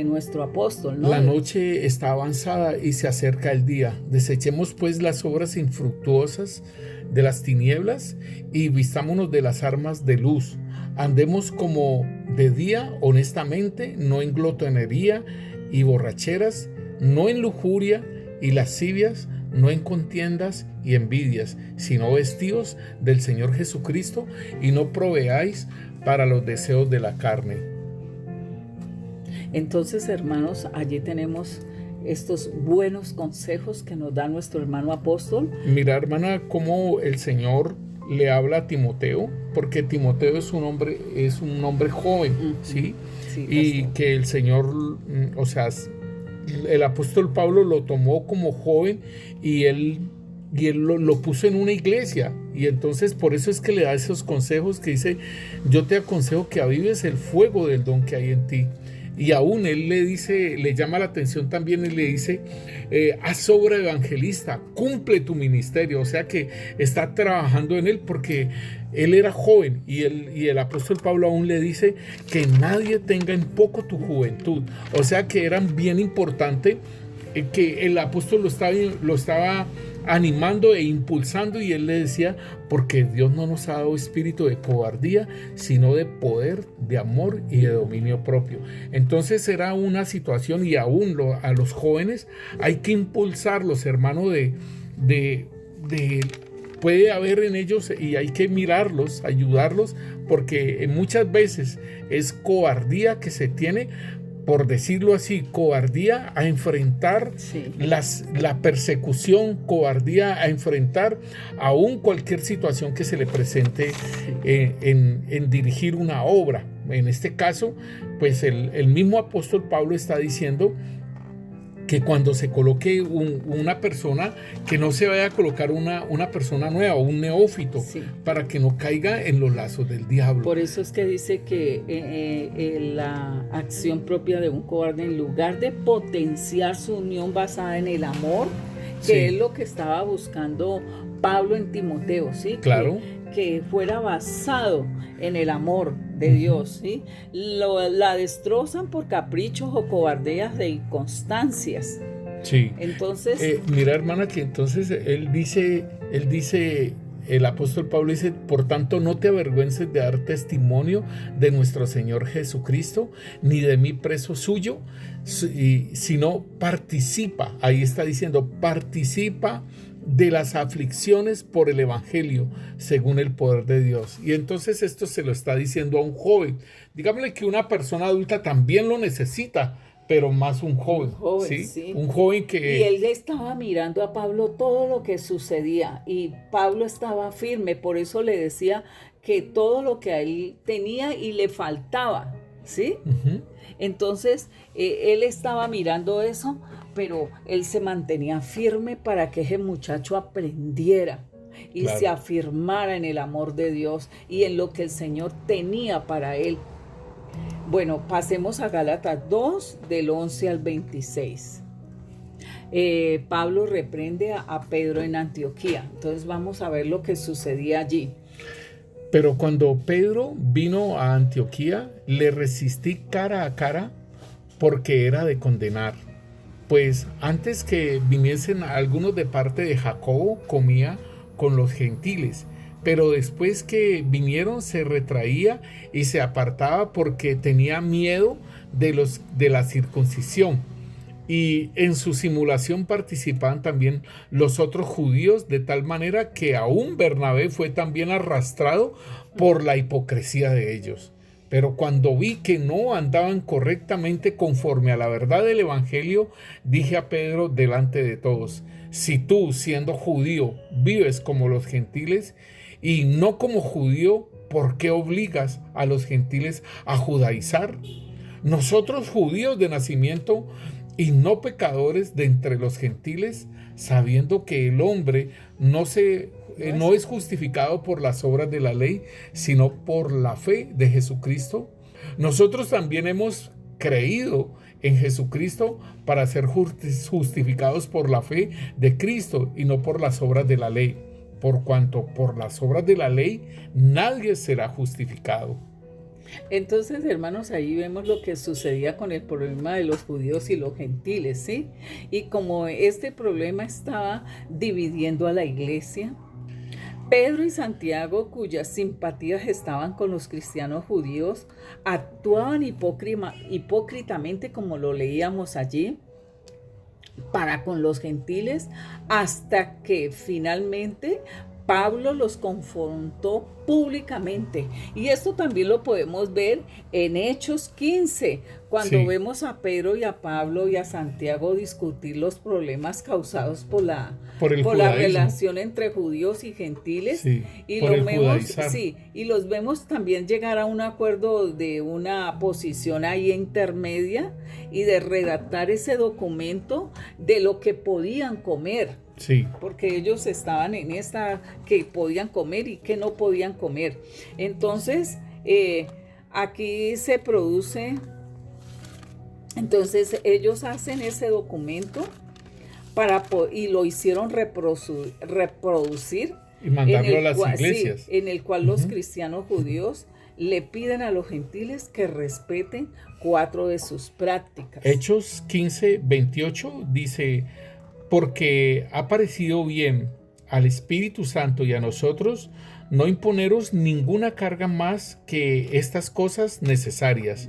nuestro apóstol, ¿no? La noche está avanzada y se acerca el día. Desechemos pues las obras infructuosas de las tinieblas y vistámonos de las armas de luz. Andemos como de día honestamente, no en glotonería y borracheras, no en lujuria y lascivias, no en contiendas y envidias, sino vestidos del Señor Jesucristo y no proveáis para los deseos de la carne. Entonces, hermanos, allí tenemos estos buenos consejos que nos da nuestro hermano apóstol. Mira, hermana, cómo el Señor le habla a Timoteo, porque Timoteo es un hombre joven, ¿sí? Sí, y pastor. que el Señor, o sea, el apóstol Pablo lo tomó como joven y él lo puso en una iglesia, y entonces por eso es que le da esos consejos que dice, yo te aconsejo que avives el fuego del don que hay en ti. Y aún él le dice, le llama la atención también y le dice, haz obra evangelista, cumple tu ministerio. O sea que está trabajando en él porque él era joven, y el apóstol Pablo aún le dice que nadie tenga en poco tu juventud. O sea que era bien importante que el apóstol lo estaba animando e impulsando, y él le decía, porque Dios no nos ha dado espíritu de cobardía, sino de poder, de amor y de dominio propio. Entonces era una situación, y aún a los jóvenes hay que impulsarlos, hermano, puede haber en ellos, y hay que mirarlos, ayudarlos, porque muchas veces es cobardía que se tiene, por decirlo así, cobardía a enfrentar la persecución, cobardía a enfrentar aún cualquier situación que se le presente en dirigir una obra. En este caso, pues el mismo apóstol Pablo está diciendo que cuando se coloque una persona, que no se vaya a colocar una persona nueva o un neófito, para que no caiga en los lazos del diablo. Por eso es que dice que la acción propia de un cobarde, en lugar de potenciar su unión basada en el amor, que es lo que estaba buscando Pablo en Timoteo, ¿sí? Claro. Que fuera basado en el amor de Dios, ¿sí? La destrozan por caprichos o cobardías de inconstancias. Sí. Entonces, mira, hermana, que entonces él dice, el apóstol Pablo dice, por tanto no te avergüences de dar testimonio de nuestro Señor Jesucristo, ni de mí preso suyo, sino participa, ahí está diciendo, participa de las aflicciones por el evangelio, según el poder de Dios. Y entonces esto se lo está diciendo a un joven. Digámosle que una persona adulta también lo necesita, pero más un joven, ¿sí? Sí. Un joven que... Y él estaba mirando a Pablo todo lo que sucedía y Pablo estaba firme, por eso le decía que todo lo que a él tenía y le faltaba, ¿sí? Entonces, él estaba mirando eso, pero él se mantenía firme para que ese muchacho aprendiera y se afirmara en el amor de Dios y en lo que el Señor tenía para él. Bueno, pasemos a Gálatas 2, del 11 al 26. Pablo reprende a Pedro en Antioquía. Entonces vamos a ver lo que sucedía allí. Pero cuando Pedro vino a Antioquía, le resistí cara a cara porque era de condenar. Pues antes que viniesen algunos de parte de Jacobo, comía con los gentiles. Pero después que vinieron se retraía y se apartaba porque tenía miedo de la circuncisión. Y en su simulación participaban también los otros judíos, de tal manera que aún Bernabé fue también arrastrado por la hipocresía de ellos. Pero cuando vi que no andaban correctamente conforme a la verdad del evangelio, dije a Pedro delante de todos: si tú, siendo judío, vives como los gentiles y no como judío, ¿por qué obligas a los gentiles a judaizar? Nosotros, judíos de nacimiento y no pecadores de entre los gentiles, sabiendo que el hombre no es justificado por las obras de la ley, sino por la fe de Jesucristo. Nosotros también hemos creído en Jesucristo para ser justificados por la fe de Cristo y no por las obras de la ley, por cuanto por las obras de la ley nadie será justificado. Entonces, hermanos, ahí vemos lo que sucedía con el problema de los judíos y los gentiles, ¿sí? Y como este problema estaba dividiendo a la iglesia, Pedro y Santiago, cuyas simpatías estaban con los cristianos judíos, actuaban hipócritamente, como lo leíamos allí, para con los gentiles, hasta que finalmente Pablo los confrontó públicamente. Y esto también lo podemos ver en Hechos 15, cuando vemos a Pedro y a Pablo y a Santiago discutir los problemas causados por la relación entre judíos y gentiles. Y los vemos también llegar a un acuerdo de una posición ahí intermedia y de redactar ese documento de lo que podían comer. Sí. Porque ellos estaban en esta que podían comer y que no podían comer. Entonces, aquí se produce, entonces ellos hacen ese documento y lo hicieron reproducir y mandarlo a las iglesias. En el cual los cristianos judíos le piden a los gentiles que respeten 4 de sus prácticas. Hechos 15, 28 dice: porque ha parecido bien al Espíritu Santo y a nosotros no imponeros ninguna carga más que estas cosas necesarias,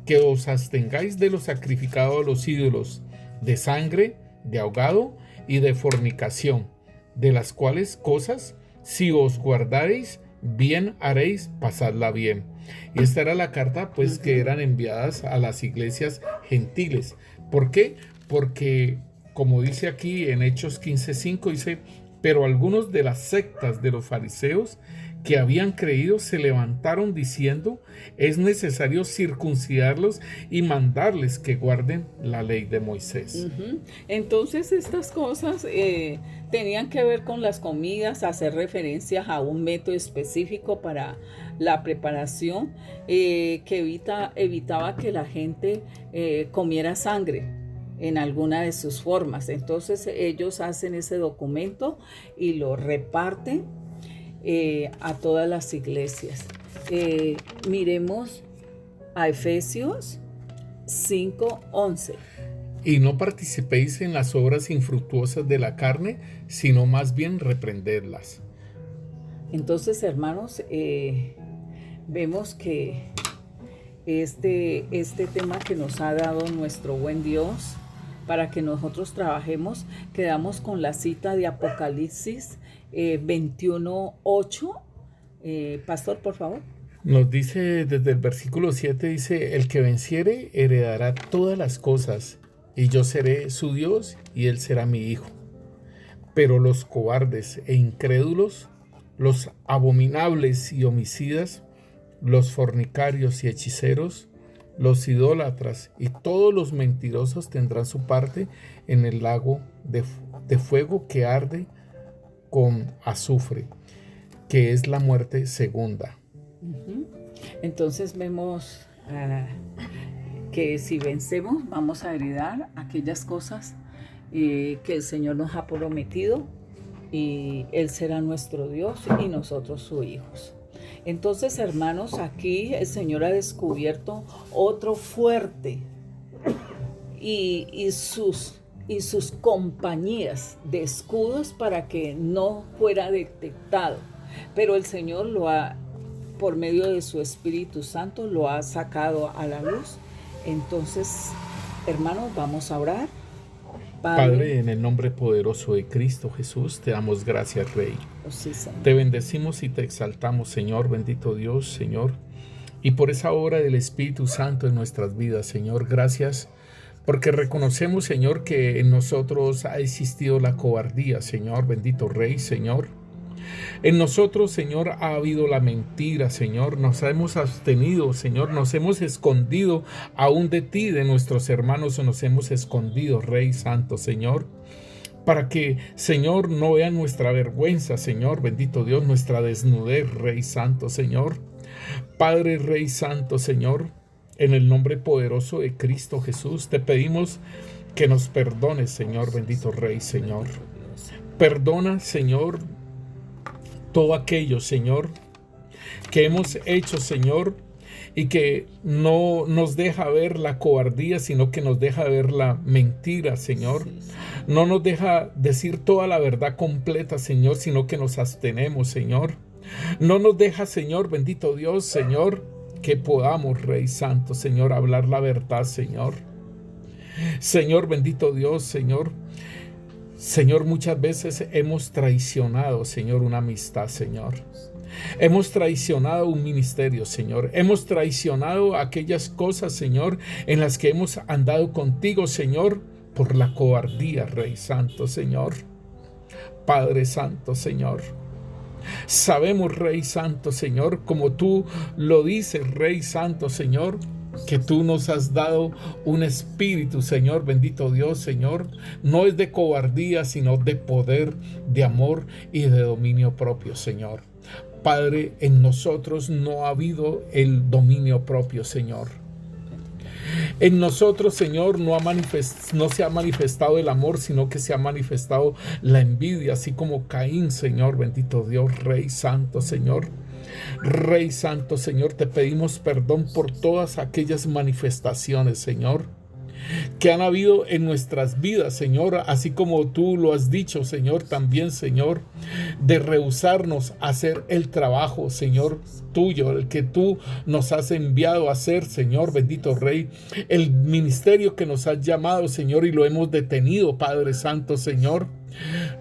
que os abstengáis de lo sacrificado a los ídolos, de sangre, de ahogado y de fornicación, de las cuales cosas, si os guardareis, bien haréis, pasadla bien. Y esta era la carta, pues, que eran enviadas a las iglesias gentiles. ¿Por qué? Porque, como dice aquí en Hechos 15:5, dice: pero algunos de las sectas de los fariseos que habían creído se levantaron diciendo: es necesario circuncidarlos y mandarles que guarden la ley de Moisés. Entonces estas cosas tenían que ver con las comidas, hacer referencias a un método específico para la preparación que evitaba que la gente comiera sangre en alguna de sus formas. Entonces ellos hacen ese documento y lo reparten a todas las iglesias. Miremos a Efesios 5:11. Y no participéis en las obras infructuosas de la carne, sino más bien reprendedlas. Entonces, hermanos, vemos que este tema que nos ha dado nuestro buen Dios para que nosotros trabajemos. Quedamos con la cita de Apocalipsis 21:8. Pastor, por favor. Nos dice desde el versículo 7, dice, el que venciere heredará todas las cosas, y yo seré su Dios, y él será mi hijo. Pero los cobardes e incrédulos, los abominables y homicidas, los fornicarios y hechiceros, los idólatras y todos los mentirosos tendrán su parte en el lago de fuego que arde con azufre, que es la muerte segunda. Entonces vemos que si vencemos vamos a heredar aquellas cosas que el Señor nos ha prometido, y Él será nuestro Dios y nosotros sus hijos. Entonces, hermanos, aquí el Señor ha descubierto otro fuerte y sus compañías de escudos para que no fuera detectado. Pero el Señor lo ha, por medio de su Espíritu Santo, lo ha sacado a la luz. Entonces, hermanos, vamos a orar. Padre, en el nombre poderoso de Cristo Jesús, te damos gracias, Rey. Sí, te bendecimos y te exaltamos, Señor, bendito Dios, Señor. Y por esa obra del Espíritu Santo en nuestras vidas, Señor, gracias. Porque reconocemos, Señor, que en nosotros ha existido la cobardía, Señor, bendito Rey, Señor. En nosotros, Señor, ha habido la mentira, Señor. Nos hemos abstenido, Señor. Nos hemos escondido aún de ti, de nuestros hermanos, nos hemos escondido, Rey Santo, Señor. Para que, Señor, no vean nuestra vergüenza, Señor, bendito Dios, nuestra desnudez, Rey Santo, Señor. Padre, Rey Santo, Señor, en el nombre poderoso de Cristo Jesús, te pedimos que nos perdones, Señor, bendito Rey, Señor. Perdona, Señor, todo aquello, Señor, que hemos hecho, Señor, y que no nos deja ver la cobardía, sino que nos deja ver la mentira, Señor. No nos deja decir toda la verdad completa, Señor, sino que nos abstenemos, Señor. No nos deja, Señor, bendito Dios, Señor, que podamos, Rey Santo, Señor, hablar la verdad, Señor. Señor, bendito Dios, Señor. Señor, muchas veces hemos traicionado, Señor, una amistad, Señor. Hemos traicionado un ministerio, Señor. Hemos traicionado aquellas cosas, Señor, en las que hemos andado contigo, Señor, por la cobardía, Rey Santo, Señor. Padre Santo, Señor. Sabemos, Rey Santo, Señor, como tú lo dices, Rey Santo, Señor, que tú nos has dado un espíritu, Señor, bendito Dios, Señor, no es de cobardía, sino de poder, de amor y de dominio propio, Señor. Padre, en nosotros no ha habido el dominio propio, Señor. En nosotros, Señor, no se ha manifestado el amor, sino que se ha manifestado la envidia, así como Caín, Señor, bendito Dios, Rey Santo, Señor. Rey Santo, Señor, te pedimos perdón por todas aquellas manifestaciones, Señor, que han habido en nuestras vidas, Señor, así como tú lo has dicho, Señor, también, Señor, de rehusarnos a hacer el trabajo, Señor, tuyo, el que tú nos has enviado a hacer, Señor, bendito Rey, el ministerio que nos has llamado, Señor, y lo hemos detenido, Padre Santo, Señor.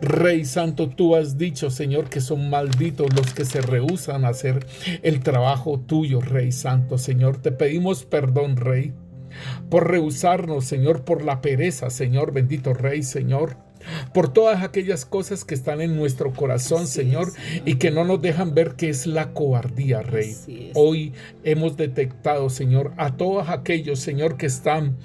Rey Santo, tú has dicho, Señor, que son malditos los que se rehúsan a hacer el trabajo tuyo, Rey Santo, Señor. Te pedimos perdón, Rey, por rehusarnos, Señor, por la pereza, Señor, bendito Rey, Señor, por todas aquellas cosas que están en nuestro corazón, Señor, y que no nos dejan ver qué es la cobardía, Rey. Hoy hemos detectado, Señor, a todos aquellos, Señor, que están,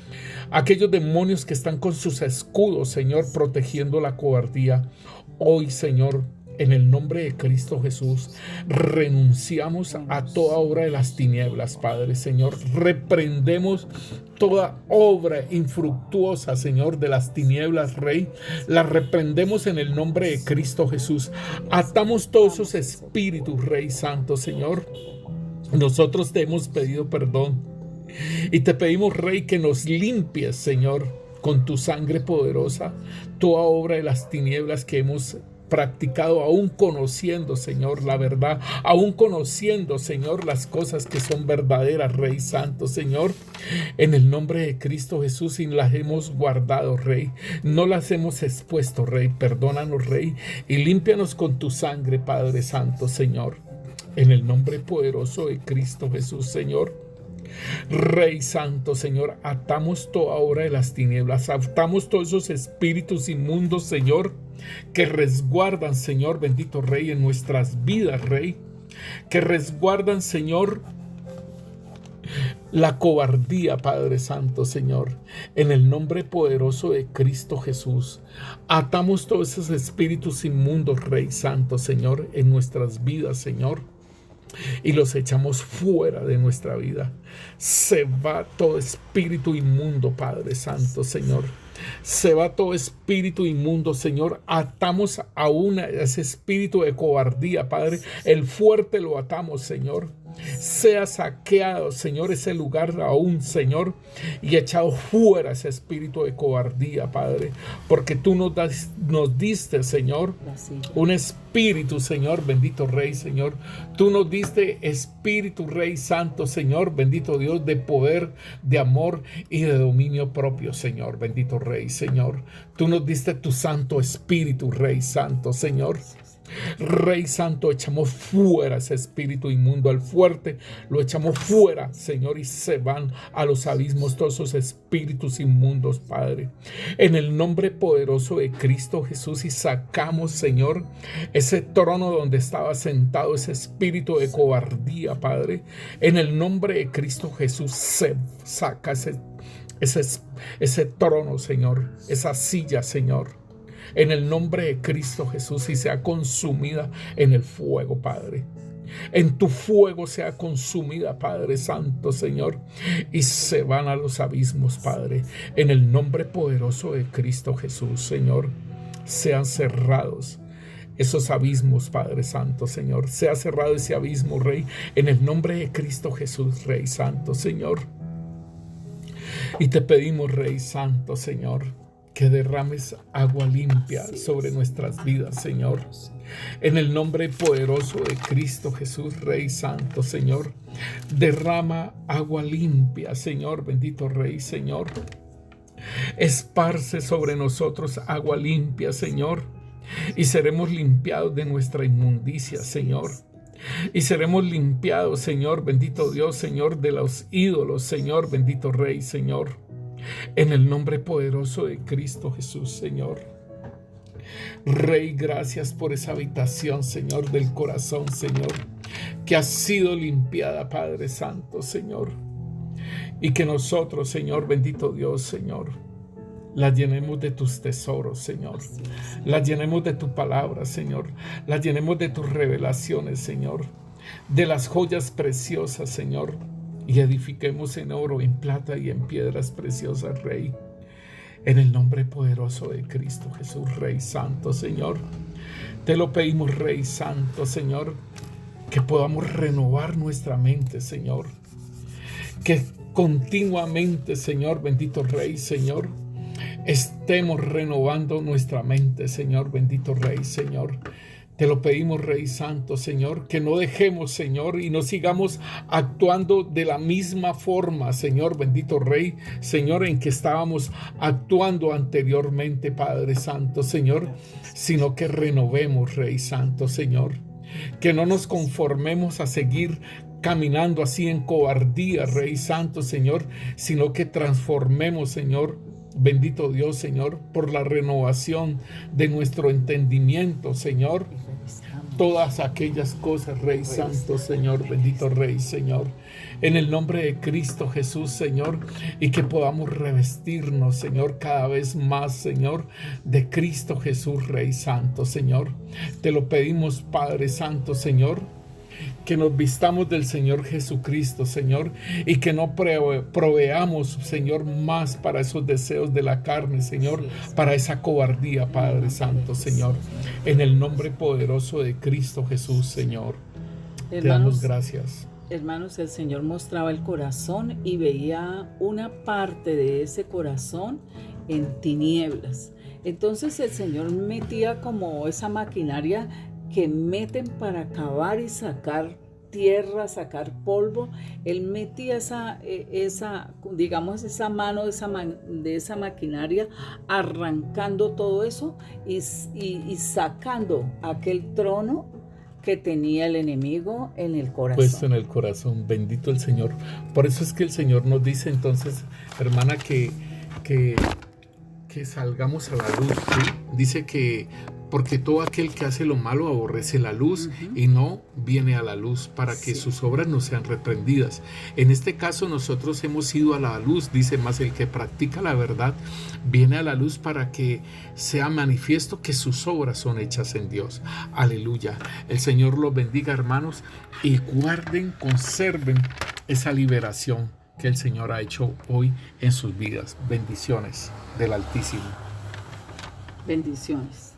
aquellos demonios que están con sus escudos, Señor, protegiendo la cobardía. Hoy, Señor, en el nombre de Cristo Jesús, renunciamos a toda obra de las tinieblas, Padre, Señor. Reprendemos toda obra infructuosa, Señor, de las tinieblas, Rey. La reprendemos en el nombre de Cristo Jesús. Atamos todos esos espíritus, Rey Santo, Señor. Nosotros te hemos pedido perdón y te pedimos, Rey, que nos limpies, Señor, con tu sangre poderosa, toda obra de las tinieblas que hemos practicado, aún conociendo, Señor, la verdad, aún conociendo, Señor, las cosas que son verdaderas, Rey Santo, Señor, en el nombre de Cristo Jesús, y las hemos guardado, Rey, no las hemos expuesto, Rey, perdónanos, Rey, y límpianos con tu sangre, Padre Santo, Señor, en el nombre poderoso de Cristo Jesús, Señor. Rey Santo, Señor, atamos toda obra de las tinieblas, atamos todos esos espíritus inmundos, Señor, que resguardan, Señor, bendito Rey, en nuestras vidas, Rey, que resguardan, Señor, la cobardía, Padre Santo, Señor, en el nombre poderoso de Cristo Jesús. Atamos todos esos espíritus inmundos, Rey Santo, Señor, en nuestras vidas, Señor, y los echamos fuera de nuestra vida. Se va todo espíritu inmundo, Padre Santo, Señor. Se va todo espíritu inmundo, Señor. Atamos aún a ese espíritu de cobardía, Padre. El fuerte lo atamos, Señor. Sea saqueado, Señor, ese lugar aún, Señor, y echado fuera ese espíritu de cobardía, Padre, porque tú nos diste, Señor, un espíritu, Señor, bendito Rey, Señor. Tú nos diste espíritu, Rey Santo, Señor, bendito Dios, de poder, de amor y de dominio propio, Señor, bendito Rey, Señor. Tú nos diste tu Santo Espíritu, Rey Santo, Señor. Rey Santo, echamos fuera ese espíritu inmundo, al fuerte lo echamos fuera, Señor, y se van a los abismos todos esos espíritus inmundos, Padre, en el nombre poderoso de Cristo Jesús. Y sacamos, Señor, ese trono donde estaba sentado ese espíritu de cobardía, Padre, en el nombre de Cristo Jesús. Se saca ese trono, Señor, esa silla, Señor, en el nombre de Cristo Jesús, y sea consumida en el fuego, Padre. En tu fuego sea consumida, Padre Santo, Señor, y se van a los abismos, Padre, en el nombre poderoso de Cristo Jesús, Señor. Sean cerrados esos abismos, Padre Santo, Señor. Sea cerrado ese abismo, Rey, en el nombre de Cristo Jesús, Rey Santo, Señor. Y te pedimos, Rey Santo, Señor, que derrames agua limpia sobre nuestras vidas, Señor. En el nombre poderoso de Cristo Jesús, Rey Santo, Señor. Derrama agua limpia, Señor, bendito Rey, Señor. Esparce sobre nosotros agua limpia, Señor, y seremos limpiados de nuestra inmundicia, Señor. Y seremos limpiados, Señor, bendito Dios, Señor, de los ídolos, Señor, bendito Rey, Señor. En el nombre poderoso de Cristo Jesús, Señor. Rey, gracias por esa habitación, Señor, del corazón, Señor, que ha sido limpiada, Padre Santo, Señor. Y que nosotros, Señor, bendito Dios, Señor, la llenemos de tus tesoros, Señor. La llenemos de tu palabra, Señor. La llenemos de tus revelaciones, Señor. De las joyas preciosas, Señor. Y edifiquemos en oro, en plata y en piedras preciosas, Rey. En el nombre poderoso de Cristo Jesús, Rey Santo, Señor. Te lo pedimos, Rey Santo, Señor, que podamos renovar nuestra mente, Señor. Que continuamente, Señor, bendito Rey, Señor, estemos renovando nuestra mente, Señor, bendito Rey, Señor. Te lo pedimos, Rey Santo, Señor, que no dejemos, Señor, y no sigamos actuando de la misma forma, Señor, bendito Rey, Señor, en que estábamos actuando anteriormente, Padre Santo, Señor, sino que renovemos, Rey Santo, Señor, que no nos conformemos a seguir caminando así en cobardía, Rey Santo, Señor, sino que transformemos, Señor, bendito Dios, Señor, por la renovación de nuestro entendimiento, Señor, todas aquellas cosas, Rey Santo, Señor, bendito Rey, Señor, en el nombre de Cristo Jesús, Señor, y que podamos revestirnos, Señor, cada vez más, Señor, de Cristo Jesús, Rey Santo, Señor. Te lo pedimos, Padre Santo, Señor, que nos vistamos del Señor Jesucristo, Señor, y que no proveamos, Señor, más para esos deseos de la carne, Señor, para esa cobardía, Padre Santo, Señor, en el nombre poderoso de Cristo Jesús, Señor. Te damos gracias. Hermanos, el Señor mostraba el corazón y veía una parte de ese corazón en tinieblas. Entonces el Señor metía como esa maquinaria que meten para cavar y sacar tierra, sacar polvo. Él metía digamos, esa mano de esa maquinaria, arrancando todo eso y sacando aquel trono que tenía el enemigo en el corazón. Puesto en el corazón, bendito el Señor. Por eso es que el Señor nos dice entonces, hermana, que salgamos a la luz, ¿sí? Dice que porque todo aquel que hace lo malo aborrece la luz y no viene a la luz para que sus obras no sean reprendidas. En este caso nosotros hemos ido a la luz, dice, más el que practica la verdad viene a la luz para que sea manifiesto que sus obras son hechas en Dios. Aleluya. El Señor los bendiga, hermanos, y guarden, conserven esa liberación que el Señor ha hecho hoy en sus vidas. Bendiciones del Altísimo. Bendiciones.